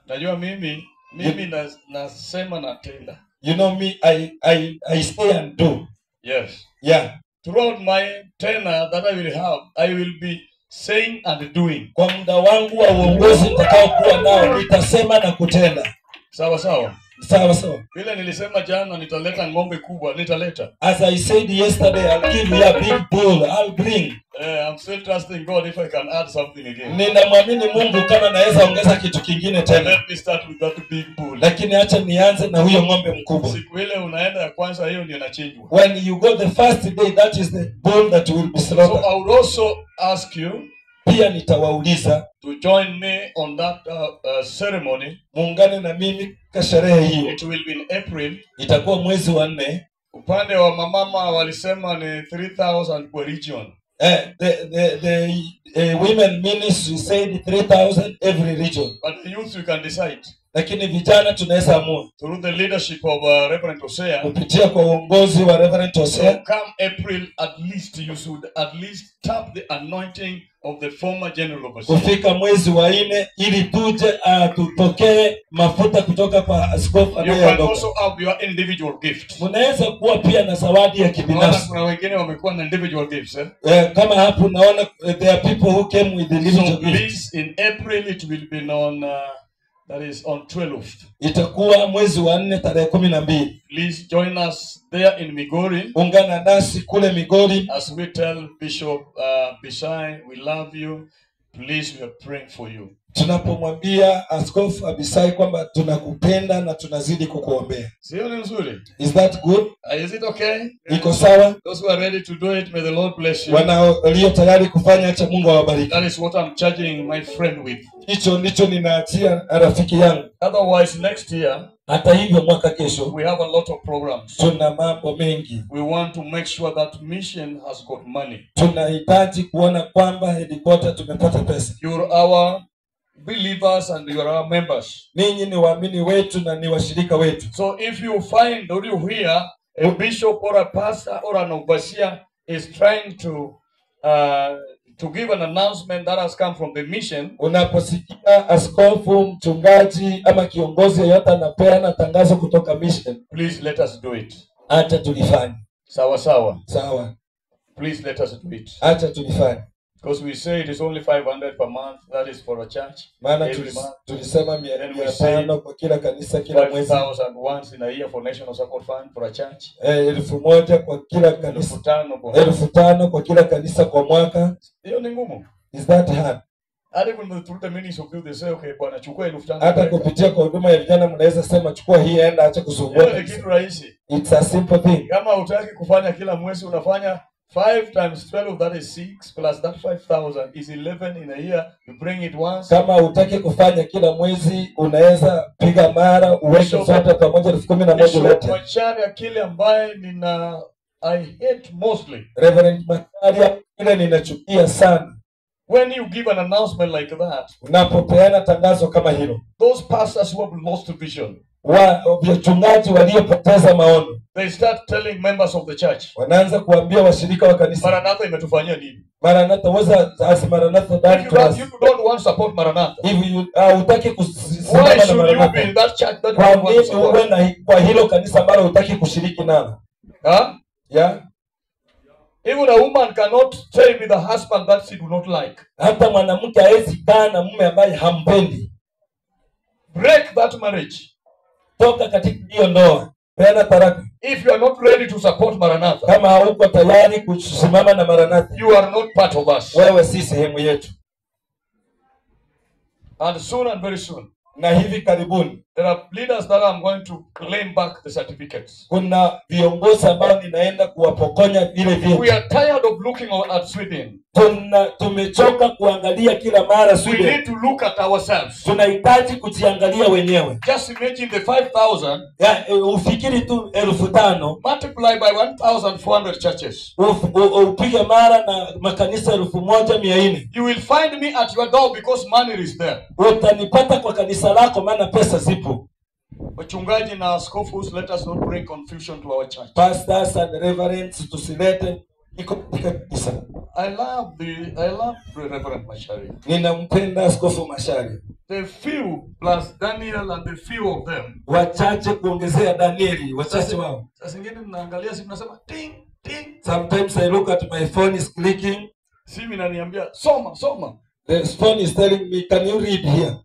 Najua mimi nasema na tenda. You know me, I stay and do. Yes. Yeah. Throughout my tenure that I will have, I will be saying and doing. Kwa muda wangu wa uongozi nitakao kuwa nao nitasema na kutenda. Sawa sawa. Sawa sawa. Vile nilisema jana nitaleta ng'ombe kubwa, nitaleta. As I said yesterday, I'll give you a big bull. I'll bring. I'm still trusting God if I can add something again. Ninamwamini Mungu kama naweza ongeza kitu kingine tena. Let me start with that big bull. Lakini acha nianze na huyo ng'ombe mkubwa. Siku ile unaenda ya kwanza hiyo ndio inachinjwa. When you go the first day, that is the bull that will be slaughtered. So I would also ask you Pia nitawauliza to join me on that ceremony. muungane na mimi kwa sherehe hiyo. It will be in April. Itakuwa mwezi wa 4. Upande wa mamama walisema ni 3,000 per region. The women ministry said 3,000 every region. But the youth you can decide. Lakini vijana tunaweza amua Through the leadership of Reverend Hosea. kupitia kwa uongozi wa Reverend Hosea. Come April, at least you should at least tap the anointing of the former general overseer. Kufika mwezi wa 4 ili tuje tupokee mafuta kutoka kwa askofu You can anayeondoka. also have your individual gift. Mnaweza kuwa pia na zawadi ya kibinafsi. Kuna wengine wamekuwa na individual gifts. Kama hapo unaona there are people who came with individual So gifts. please, in April it will be on that is on 12th. Itakuwa mwezi wa 4 tarehe 12. Please join us there in Migori Ungana nasi kule Migori as we tell Bishop Bishai, we love you. Please, we are praying for you. tunapomwambia Askofu Abisai kwamba tunakupenda na tunazidi kukuombea. Sio ni nzuri? Is that good? Is it okay? Iko sawa? Those who are ready to do it, may the Lord bless you. Walio tayari kufanya, acha Mungu awabariki. That is what I'm charging my friend with. Hicho ndicho ninaachia rafiki yangu. Otherwise, next year, hata hivyo mwaka kesho we have a lot of programs. tuna mambo mengi. We want to make sure that mission has got money. Tunahitaji kuona kwamba headquarter tumepata pesa. You're our believers and you are our members. Ninyi ni waamini wetu na ni washirika wetu. So if you find or you hear a bishop or a pastor or an overseer is trying to give an announcement that has come from the mission, unaposikia askofu, mchungaji ama kiongozi yeyote anapeana tangazo kutoka mission, please let us do it. acha tulifanye. Sawa sawa. Sawa. Please let us do it. Acha tulifanye. Because we say it is only 500 per month, that is for a church. Maana Every month. tulisema Then we say 500 kwa kila kanisa kila mwezi. 5,000 once in a year for National Support Fund for a church. 1,000 kwa kila kanisa. 5,000 kwa kila kanisa kwa mwaka. Hiyo ni ngumu. Is that hard? And even through the ministry of youth, they say, okay, bwana chukua 5,000. Hata kupitia kwa huduma ya vijana mnaweza sema chukua hii, enda, acha kusumbua. Hiyo ni kitu rahisi. It's a simple thing. Kama hutaki kufanya kila mwezi, unafanya 5 times 12, that is 6, plus that 5,000 is 11 in a year. You bring it once. Kama hutaki kufanya kila mwezi, unaweza piga mara uweke zote pamoja 11,000 lete. Macharia kile ambaye I hate mostly. Reverend Macharia, ile ninachukia sana. When you give an announcement like that, unapopeana tangazo kama hilo, those pastors who have lost vision, wachungaji waliopoteza maono, they start telling members of the church, wanaanza kuambia washirika wa kanisa, Maranatha imetufanyia nini? Maranatha was as Maranatha done to us. If you don't want to support Maranatha, if you hutaki kusimama why na should Maranatha, you be in that church that kwa you want to nini support? uwe na kwa hilo kanisa ambalo hutaki kushiriki nalo? Yeah. Even a woman cannot stay with a husband that she do not like. Hata mwanamke hawezi kaa na mume ambaye hampendi. Break that marriage. toka katika hiyo ndoa. Peana baraka. If you are not ready to support Maranatha, Kama hauko tayari kusimama na Maranatha, you are not part of us. wewe si sehemu yetu. And soon and very soon, Na hivi karibuni there are leaders that I'm going to claim back the certificates. kuna viongozi ambao ninaenda kuwapokonya vile We vyeti. are tired of looking at Sweden. Tumechoka kuangalia kila mara We Sweden. need to look at ourselves. Tunahitaji kujiangalia wenyewe. Just imagine the 5,000 Ufikiri tu 5,000 multiplied by 1,400 churches. upige mara na makanisa 1,400. You will find me at your door because money is there. Utanipata kwa kanisa lako maana pesa zipo. Wachungaji na askofu, let us not bring confusion to our church. Pastors and reverends, tusilete iko katika kanisa. I love the Reverend Mashari. Ninampenda Askofu Mashari. The few plus Daniel and the few of them. Wachache kuongezea Danieli, wachache wao. Sasa ingine tunaangalia simu nasema ting ting. Sometimes I look at my phone is clicking. Simu inaniambia soma. The phone is telling me, can you read here?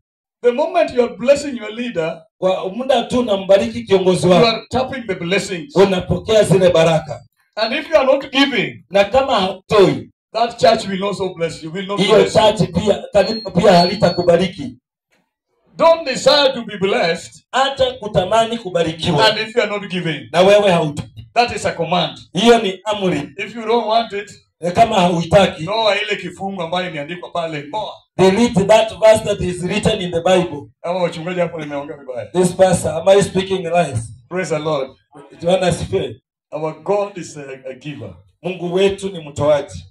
The moment you are blessing your leader, Kwa muda tu nambariki kiongozi you wako, are tapping the blessings. unapokea zile baraka. And if you are not giving, Na kama hatoi, that church will also bless you. Will not hiyo bless you. church kanisa pia halitakubariki. Don't desire to be blessed, Hata kutamani kubarikiwa. and if you are not giving, Na wewe hautoi. that is a command. Hiyo ni amri. If you don't want it, Kama hauitaki, toa ile kifungu ambayo imeandikwa pale. Toa. delete that verse that is written in the Bible. Kama wachungaji hapo nimeongea vibaya. This pastor, am I speaking lies? Praise the Lord. Bwana asifiwe. Our God is a giver. Mungu wetu ni mtoaji.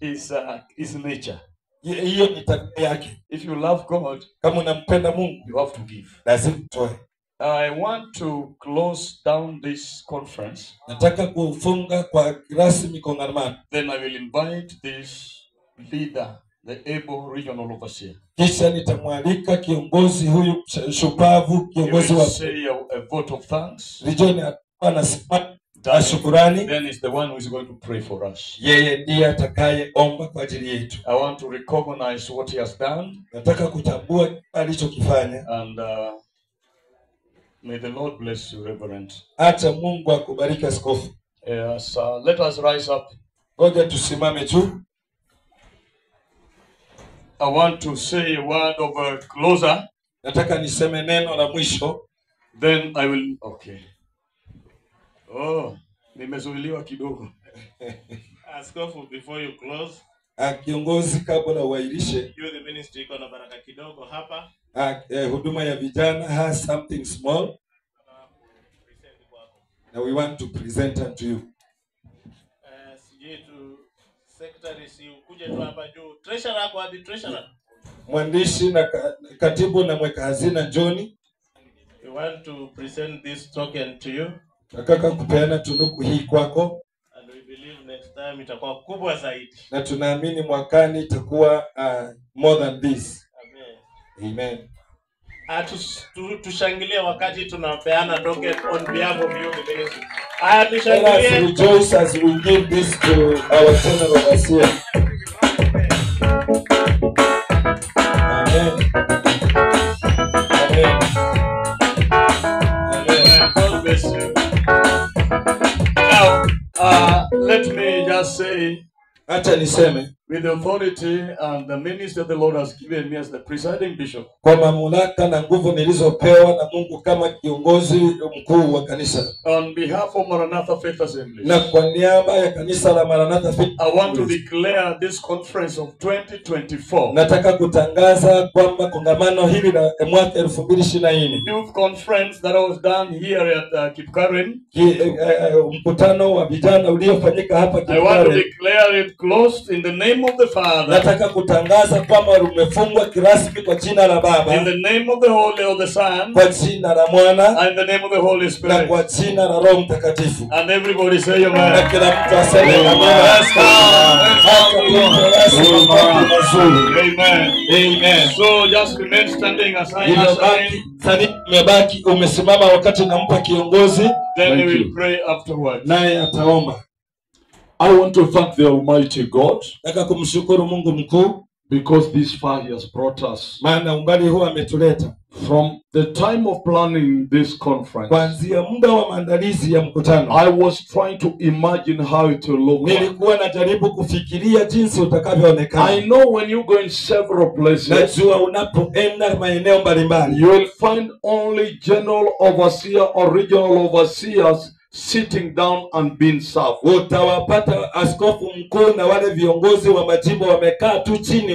Is nature. Hiyo ni tabia yake. If you love God, Kama unampenda Mungu, you have to give. lazima utoe. I want to close down this conference. Nataka kufunga kwa rasmi kongamano. Then I will invite this leader, the able regional overseer. Kisha nitamwalika kiongozi huyu shupavu, He kiongozi will wa say a vote of thanks. region anasema shukurani. Then is the one who is going to pray for us. Yeye ndiye atakayeomba kwa ajili yetu. I want to recognize what he has done. Nataka kutambua alichokifanya. And may the Lord bless you, Reverend. Acha Mungu akubariki askofu. Yes, let us rise up. Ngoja tusimame tu. I want to say a word of a closer. Nataka niseme neno la mwisho. Then I will. Okay. Oh, nimezuiliwa kidogo. Askofu, before you close, Kiongozi, kabla uairishe, youth ministry iko na baraka kidogo hapa. huduma ya vijana has something small. Now we want to present unto you. Sijui tu secretary si ukuje tu hapa juu. Treasurer yako hadi treasurer. Mwandishi na katibu na mweka hazina Johnny. We want to present this token to you. Nataka kupeana tunuku hii kwako. And we believe next time itakuwa kubwa zaidi. Na tunaamini mwakani itakuwa more than this. Amen. Amen. Tushangilie wakati tunapeana token on behalf of youth ministry. Let us Tushangilie. rejoice as we give this to our general overseer. Amen. Amen. Amen. God bless you. Now, let me just say, Acha niseme with the authority and the ministry the Lord has given me as the presiding bishop, kwa mamlaka na nguvu nilizopewa na Mungu kama kiongozi mkuu wa kanisa on behalf of Maranatha Faith Assembly, na kwa niaba ya kanisa la Maranatha Faith I want to Assembly, declare this conference of 2024, nataka kutangaza kwamba kongamano hili la mwaka 2024 youth conference that was done here at Kipkaren, mkutano wa vijana uliofanyika hapa I want to Kipkaren, declare it closed in the name of the Father, nataka kutangaza kwamba umefungwa kirasmi kwa jina la in Baba, the name of the Holy of the Son, kwa jina la Mwana and in the name of the Holy na Spirit. kwa jina la Roho Mtakatifu. And everybody say Na amen. kila mtu aseme amen. Let's go. Hata Mungu rasmi mambo mazuri. Amen. Amen. So just remain standing as I Iliyobaki sani umebaki umesimama wakati nampa kiongozi, then we will pray afterwards. naye ataomba. I want to thank the Almighty God Nataka kumshukuru Mungu mkuu because this far he has brought us. maana umbali huu ametuleta. From the time of planning this conference, Kuanzia muda wa maandalizi ya mkutano, I was trying to imagine how it will look like. nilikuwa najaribu kufikiria jinsi utakavyoonekana. I know when you go in several places, Najua unapoenda maeneo mbalimbali, you will find only general overseer or regional overseers sitting down and being served. utawapata askofu mkuu na wale viongozi wa majimbo wamekaa tu chini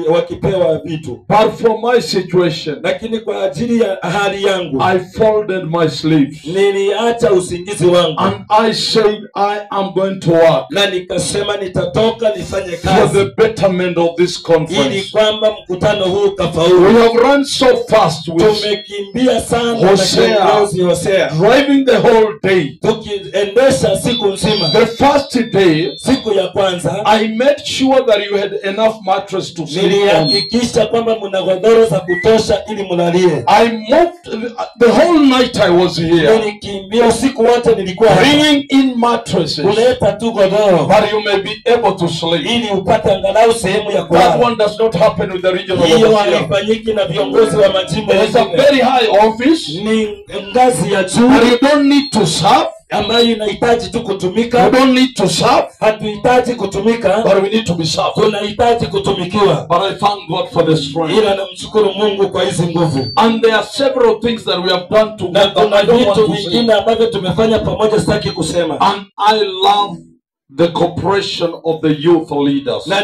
wakipewa vitu. But for my situation, Lakini kwa ajili ya hali yangu, I folded my sleeves niliacha usingizi wangu and I said I am going to work na nikasema nitatoka nifanye for kazi the betterment of this ili conference. kwamba mkutano huu We kafaulu. have run so fast with Tumekimbia sana na Hosea. kiongozi Hosea, driving the whole day. tukiendesha siku nzima. The first day, Siku ya kwanza I made sure that you had enough mattress to sleep on. nilihakikisha kwamba mna godoro za kutosha ili mlalie. I moved the whole night I was here, Nilikimbia usiku wote, nilikuwa hapa bringing in mattresses kuleta tu godoro that you may be able to sleep. ili upate angalau sehemu ya That kulala. one does not happen with the regional Hiyo overseer. haifanyiki na viongozi wa majimbo It is a wengine. very high office Ni ngazi ya juu and you don't need to serve. ambayo inahitaji tu You kutumika. don't need to serve, Hatuhitaji kutumika, but we need to be served. tunahitaji kutumikiwa. But I thank God for the strength. Ila namshukuru Mungu kwa hizi nguvu. And there are several things that we have done Na together. kuna I don't want vitu to say. vingine ambavyo tumefanya pamoja, sitaki kusema. And I love the cooperation of the youth leaders. Na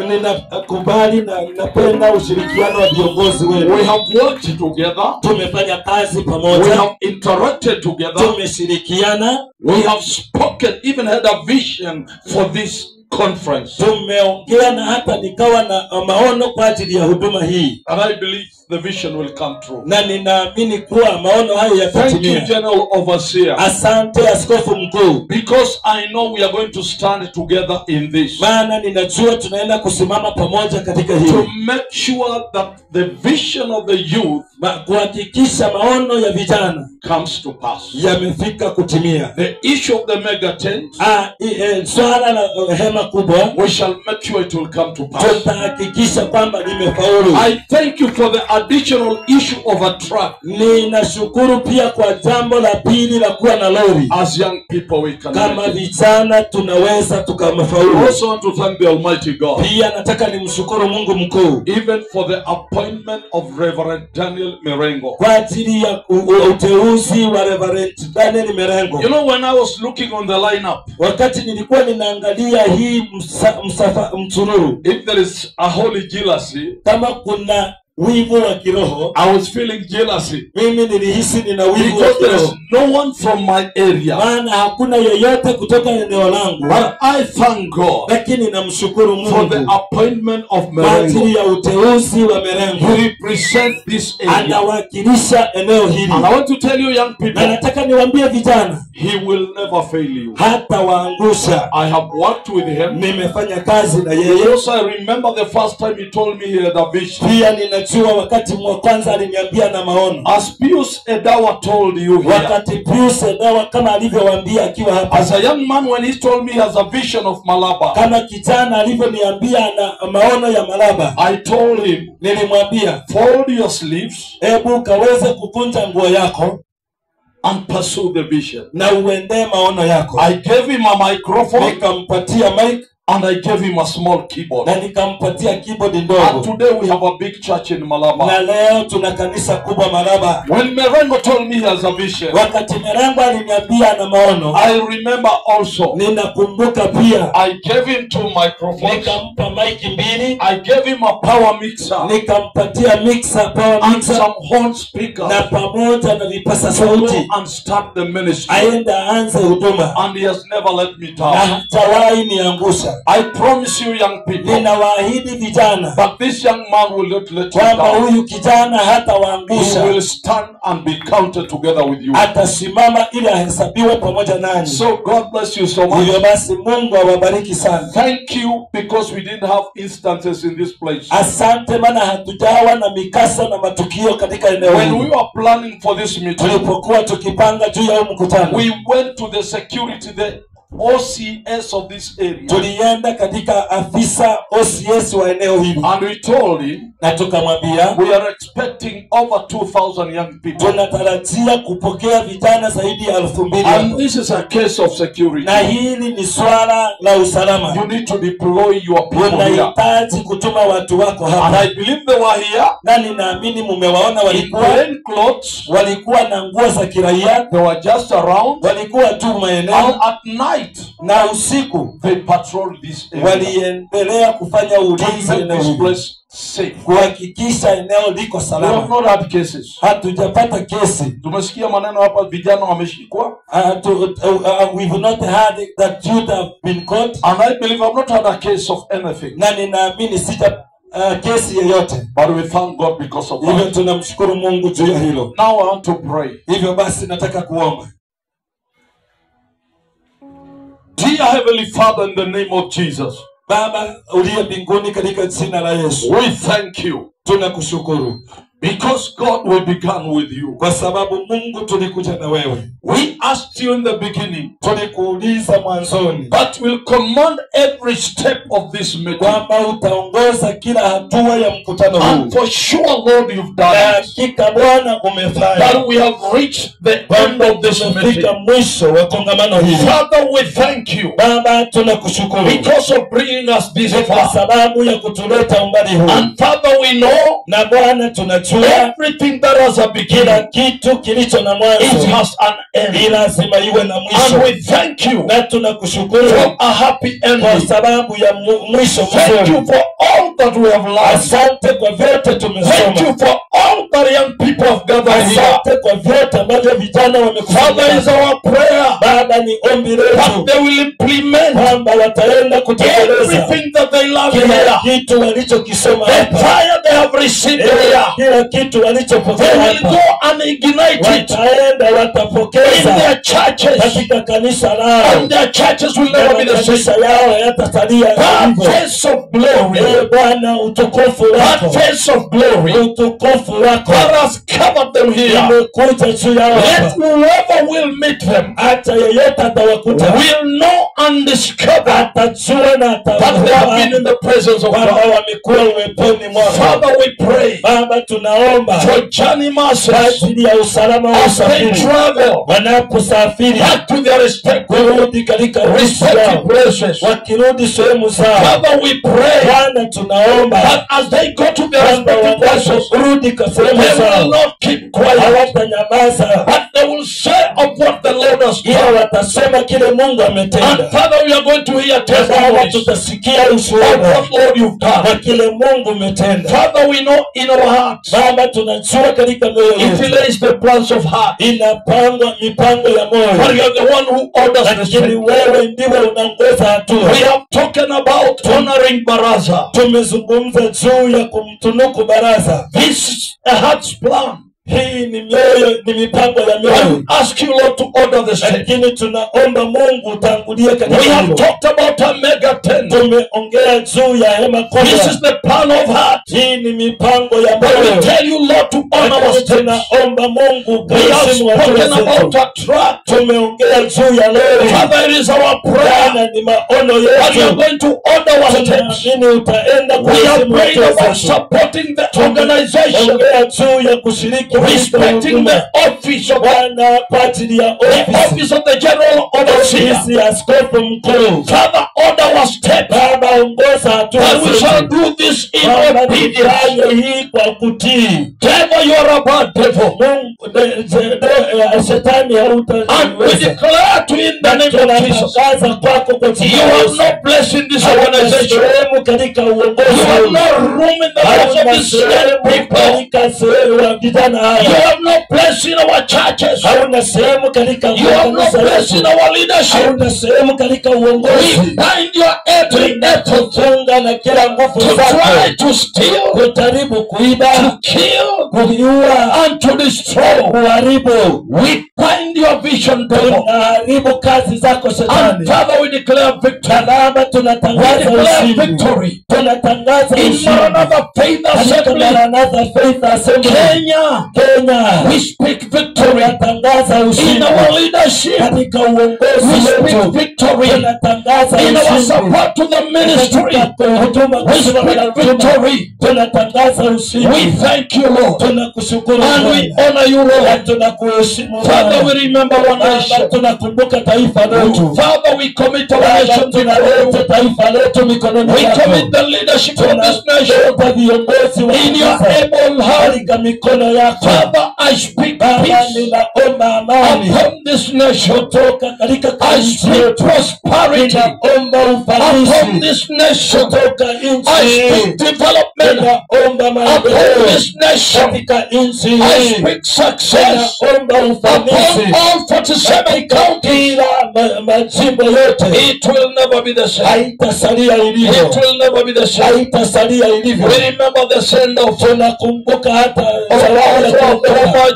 ninakubali na ninapenda ushirikiano wa viongozi We wetu. have worked together. Tumefanya kazi We pamoja, have interacted together. tumeshirikiana, We have spoken, even had a vision for this conference. tumeongea na hata nikawa na maono kwa ajili ya huduma hii, And I believe the vision will come true. na ninaamini kuwa maono hayo Thank you, yatatimia. General Overseer, Asante askofu mkuu, because I know we are going to stand together in this maana ninajua tunaenda kusimama pamoja katika to hili, make sure that the vision of the youth kuhakikisha maono ya vijana comes to pass. yamefika kutimia. The issue of the mega tent, Swala la hema kubwa we shall make sure it will come to pass. tutahakikisha kwamba limefaulu. I thank you for the additional issue of a truck. Ninashukuru pia kwa jambo la pili la kuwa na lori. As young people, we can Kama make it. vijana tunaweza I tukafaulu. also want to thank the Almighty God, Pia nataka nimshukuru Mungu mkuu even for the appointment of Reverend Daniel Merengo. kwa ajili ya uteuzi wa Reverend Daniel Merengo. You know, when I was looking on the lineup, Wakati nilikuwa ninaangalia hii msururu, if there is a holy jealousy, kama kuna wivu wa kiroho, I was feeling jealousy mimi nilihisi nina wivu wa because there is kiroho, no one from my area. maana hakuna yeyote kutoka eneo langu. But I thank God Lakini namshukuru for the Mungu appointment of kwa ajili Merengo. ya uteuzi wa Merengo. He represents this area. Anawakilisha eneo hili, And I want to tell you, young na people, nataka niwaambie vijana, he will never fail you. hata waangusha. I have worked with him. Nimefanya kazi na yeye. Yes, I remember the first time he told me he had a vision. Pia ninajua wakati wa kwanza aliniambia na maono. As Pius Edawa told you here, Wakati Pius Edawa kama alivyowaambia akiwa hapa, as a young man, when he told me he has a vision of Malaba, kama kijana alivyoniambia na maono ya Malaba, I told him, nilimwambia fold your sleeves hebu kaweze kukunja nguo yako and pursue the vision. na uendee maono yako. I gave him a microphone Nikampatia mic and I gave him a small keyboard. na nikampatia keyboard And ndogo, today we have a big church in na Malaba. leo tuna kanisa kubwa Malaba. When Merengo told me he has a vision, Wakati Merengo aliniambia na maono, I remember also, ninakumbuka pia I gave him 2 microphones. nikampa mic mbili, I gave him a power mixer nikampatia power and mixer some horn speakers na pamoja na vipasa to go sauti, and start the ministry. aende aanze huduma, And he has never let me na down. hajawahi niangusha. I promise you, young people, Ninawaahidi vijana that this young man will not let you kwamba down. huyu kijana hata He waangusha, will stand and be counted together with you. atasimama ili ahesabiwe pamoja nanyi. So God bless you so much. Hivyo basi Mungu awabariki sana. Thank you, because we didn't have instances in this place. Asante, maana hatujawa na mikasa na matukio katika eneo When we hili. were planning for this meeting, Tulipokuwa tukipanga juu ya huu mkutano, we went to the security, the OCS of this area. Tulienda katika afisa OCS wa eneo hili. And we told him, na tukamwambia, we are expecting over 2,000 young people. tunatarajia kupokea vijana zaidi ya 2,000. And this is a case of security. Na hili ni swala la usalama. You need to deploy your people here. Unahitaji kutuma watu wako And hapa. I believe they were here. Na ninaamini mumewaona In walikuwa plain clothes. na nguo za kiraia. They were just around. Walikuwa tu And maeneo. at night, Na usiku they patrolled this area waliendelea kufanya to ulinzi make eneo this hili, place safe. kuhakikisha eneo liko We have salama. not had cases. Hatujapata kesi. Tumesikia maneno hapa, vijana wameshikwa. We've not heard that youth have been caught. And I believe I've not had a case of anything. Na ninaamini sita kesi yoyote. But we thank God because of Hivyo that. tunamshukuru Mungu juu ya hilo. Now I want to pray. Hivyo basi nataka kuomba. Dear Heavenly Father, in the name of Jesus, Baba uliye mbinguni, katika jina la Yesu, we thank you tunakushukuru because God, we began with you. kwa sababu Mungu tulikuja na wewe. We asked you in the beginning Tulikuuliza mwanzoni that will command every step of this meeting. kwamba utaongoza kila hatua ya mkutano huu. And for sure, Lord, you've Na done it. hakika Bwana umefanya. That we have reached the end of this Tumefika meeting. mwisho wa kongamano hili. Father, we thank you Baba tunakushukuru because of bringing us this kwa far. sababu ya kutuleta umbali huu. And Father, we know Na Bwana tunajua everything that has a kila beginning, kitu kilicho na it mwanzo has an end. ni lazima iwe na And mwisho. we thank you Na tunakushukuru for a happy kwa ending. sababu ya mwisho Thank mzuri. you for all that we have learned. Asante kwa vyote Thank tumesoma. you for all that young people have gathered here. Asante kwa vyote ambavyo vijana Father, is wamekusanya. our prayer Baba, ni ombi that letu they will implement kwamba wataenda kutekeleza everything that they learn kila here. kitu walichokisoma The hapa. fire they have received here. Kila kitu They walichopokea will hapa. go and ignite it Wataenda in watapokeza their churches. katika kanisa lao. And their churches will Na never be the makanisa same. yao hayatasalia That hivyo. face of glory, Ee Bwana, utukufu that wako, face of glory utukufu wako that has covered them here. umekuja juu yao Let hapa. whoever will meet them Hata yeyote atawakuta will know and discover atajua na that they have been in the presence of kwamba God. wamekuwa uweponi mwako. Father, we pray Baba, tunaomba for journey kwa masters ajili ya usalama wa as they usafiri travel wanaposafiri back to their respective kurudi katika nchi yao, places. wakirudi sehemu zao. Father, we pray Bwana, tunaomba that as they go to their kwamba respective places, wanaporudi kwa sehemu they will zao not keep quiet, hawatanyamaza, but they will say of what the Lord has ila done. watasema kile Mungu And ametenda. Father, we are going to hear Baba, testimonies tutasikia of ushuhuda what, Lord, you've done. wa kile Mungu umetenda. Father, we know in our hearts Baba, tunajua katika mioyo it yetu lays the plans of heart, inapangwa mipango ya but moyo, you are the one who orders the lakini strength. wewe ndiwe unaongoza hatua. We have talked about honoring Baraza. Tumezungumza juu ya kumtunuku baraza. This is a heart's plan. Hii ni mioyo, ni mipango ya I mioyo, ask you, Lord, to order the strength. lakini tunaomba Mungu utangulie We katika have hilo. talked about a mega tent. Tumeongea juu ya hema This is kubwa. the plan of heart. Hii ni mipango ya But we moyo, tell you, Lord, to honor our lakini steps. tunaomba Mungu We have kuheshimu hatua spoken zetu. about a track. Tumeongea juu ya lori. Father, it is our prayer Bwana, ni maono that you are yetu. going to order our steps. Tunaamini utaenda We have kuheshimu prayed hatua about zetu. supporting the organization, Ongea juu ya kushiriki katika respecting huduma. the office of Bwana, kwa ajili ya the ofisi office of the general overseer. ofisi ya askofu mkuu. Father, order our steps Baba, ongoza hatua that we shall zetu. do this in Baba, obedience. tufanye hii kwa kutii. Devil, you are a bad devil. Shetani And we hautaweza. declare to you in the name of Jesus, Tunatangaza kwako kwa you jina la have Yesu. no place in this Hauna organization. sehemu katika uongozi You have huu. no room in the lives of Hauna these sehemu people. katika sehemu ya vijana You hawa. have no place in our churches. Hauna sehemu katika You have no kanisa place in letu. our leadership. Hauna sehemu katika We uongozi. bind your every effort kufunga na kila nguvu to zako try to steal, kujaribu kuiba, to kill, kuiua, and to destroy. kuharibu. We bind your vision, devil. Tunaharibu kazi zako And shetani. Father, we declare victory. Baba, We tunatangaza declare ushindi. victory. Tunatangaza In ushindi. Maranatha Faith Katika Assembly, Maranatha Faith Assembly Kenya, Kenya, we speak victory. tunatangaza In ushindi. our leadership, Katika we uongozi speak wetu victory. tunatangaza In our ushindi. support to the ministry, Katika huduma we speak victory. tunatangaza We ushindi. thank you, Lord. Tunakushukuru And we Bwana. honor you, Na Lord. tunakuheshimu Father, Bwana. we remember one Baba, nation. tunakumbuka taifa letu. Father, we commit our Baba, nation before tunaleta you. taifa letu mikononi We mwako. commit the leadership of this nation Tunaleta viongozi wa in your kanisa able hand. katika mikono yako. Father, I speak Baba, peace ninaomba amani upon this nation. kutoka katika I kanisa speak yetu. prosperity Ninaomba upon ufanisi this nation. kutoka I nchi speak hii. development Ninaomba upon maendeleo this nation. katika nchi I hii. speak success Ninaomba upon ufanisi all 47 counties. kila majimbo yote. It will never be the same. Haitasalia ilivyo. It will never be the same. Haitasalia ilivyo. We remember the send off of Tunakumbuka hata the zawadi ya kuondoka former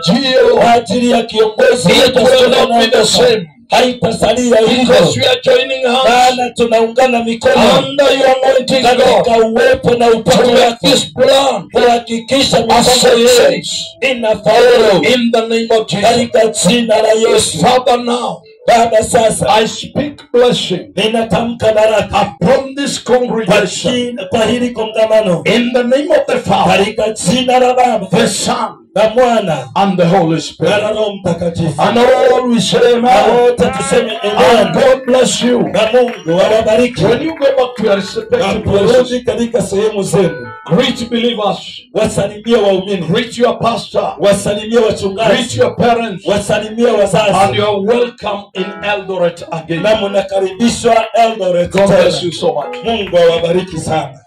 GO. kwa ajili ya kiongozi It wetu will not be the same. haitasalia hivyo. Because we are joining hands Maana tunaungana mikono under your anointing, God, katika uwepo na to upako make wako this plan kuhakikisha a mipango yetu success inafaulu in the name of Jesus. katika jina la Yesu. Father, now Baba, sasa I speak blessing ninatamka baraka upon this congregation kwa hili kongamano in the name of the Father, katika jina la Baba the Son, na Mwana and the Holy na Spirit. Roho Mtakatifu. And all we say, Na amen. wote tuseme And amen. God bless you. Na Mungu awabariki. When you go back to your respective places, Naporudi katika sehemu zenu, greet believers, wasalimie waumini, greet your pastor, wasalimie greet wachungaji, your parents, wasalimie and wazazi, you are welcome in Eldoret again. na mnakaribishwa Eldoret God bless tena. you so much. Mungu awabariki sana.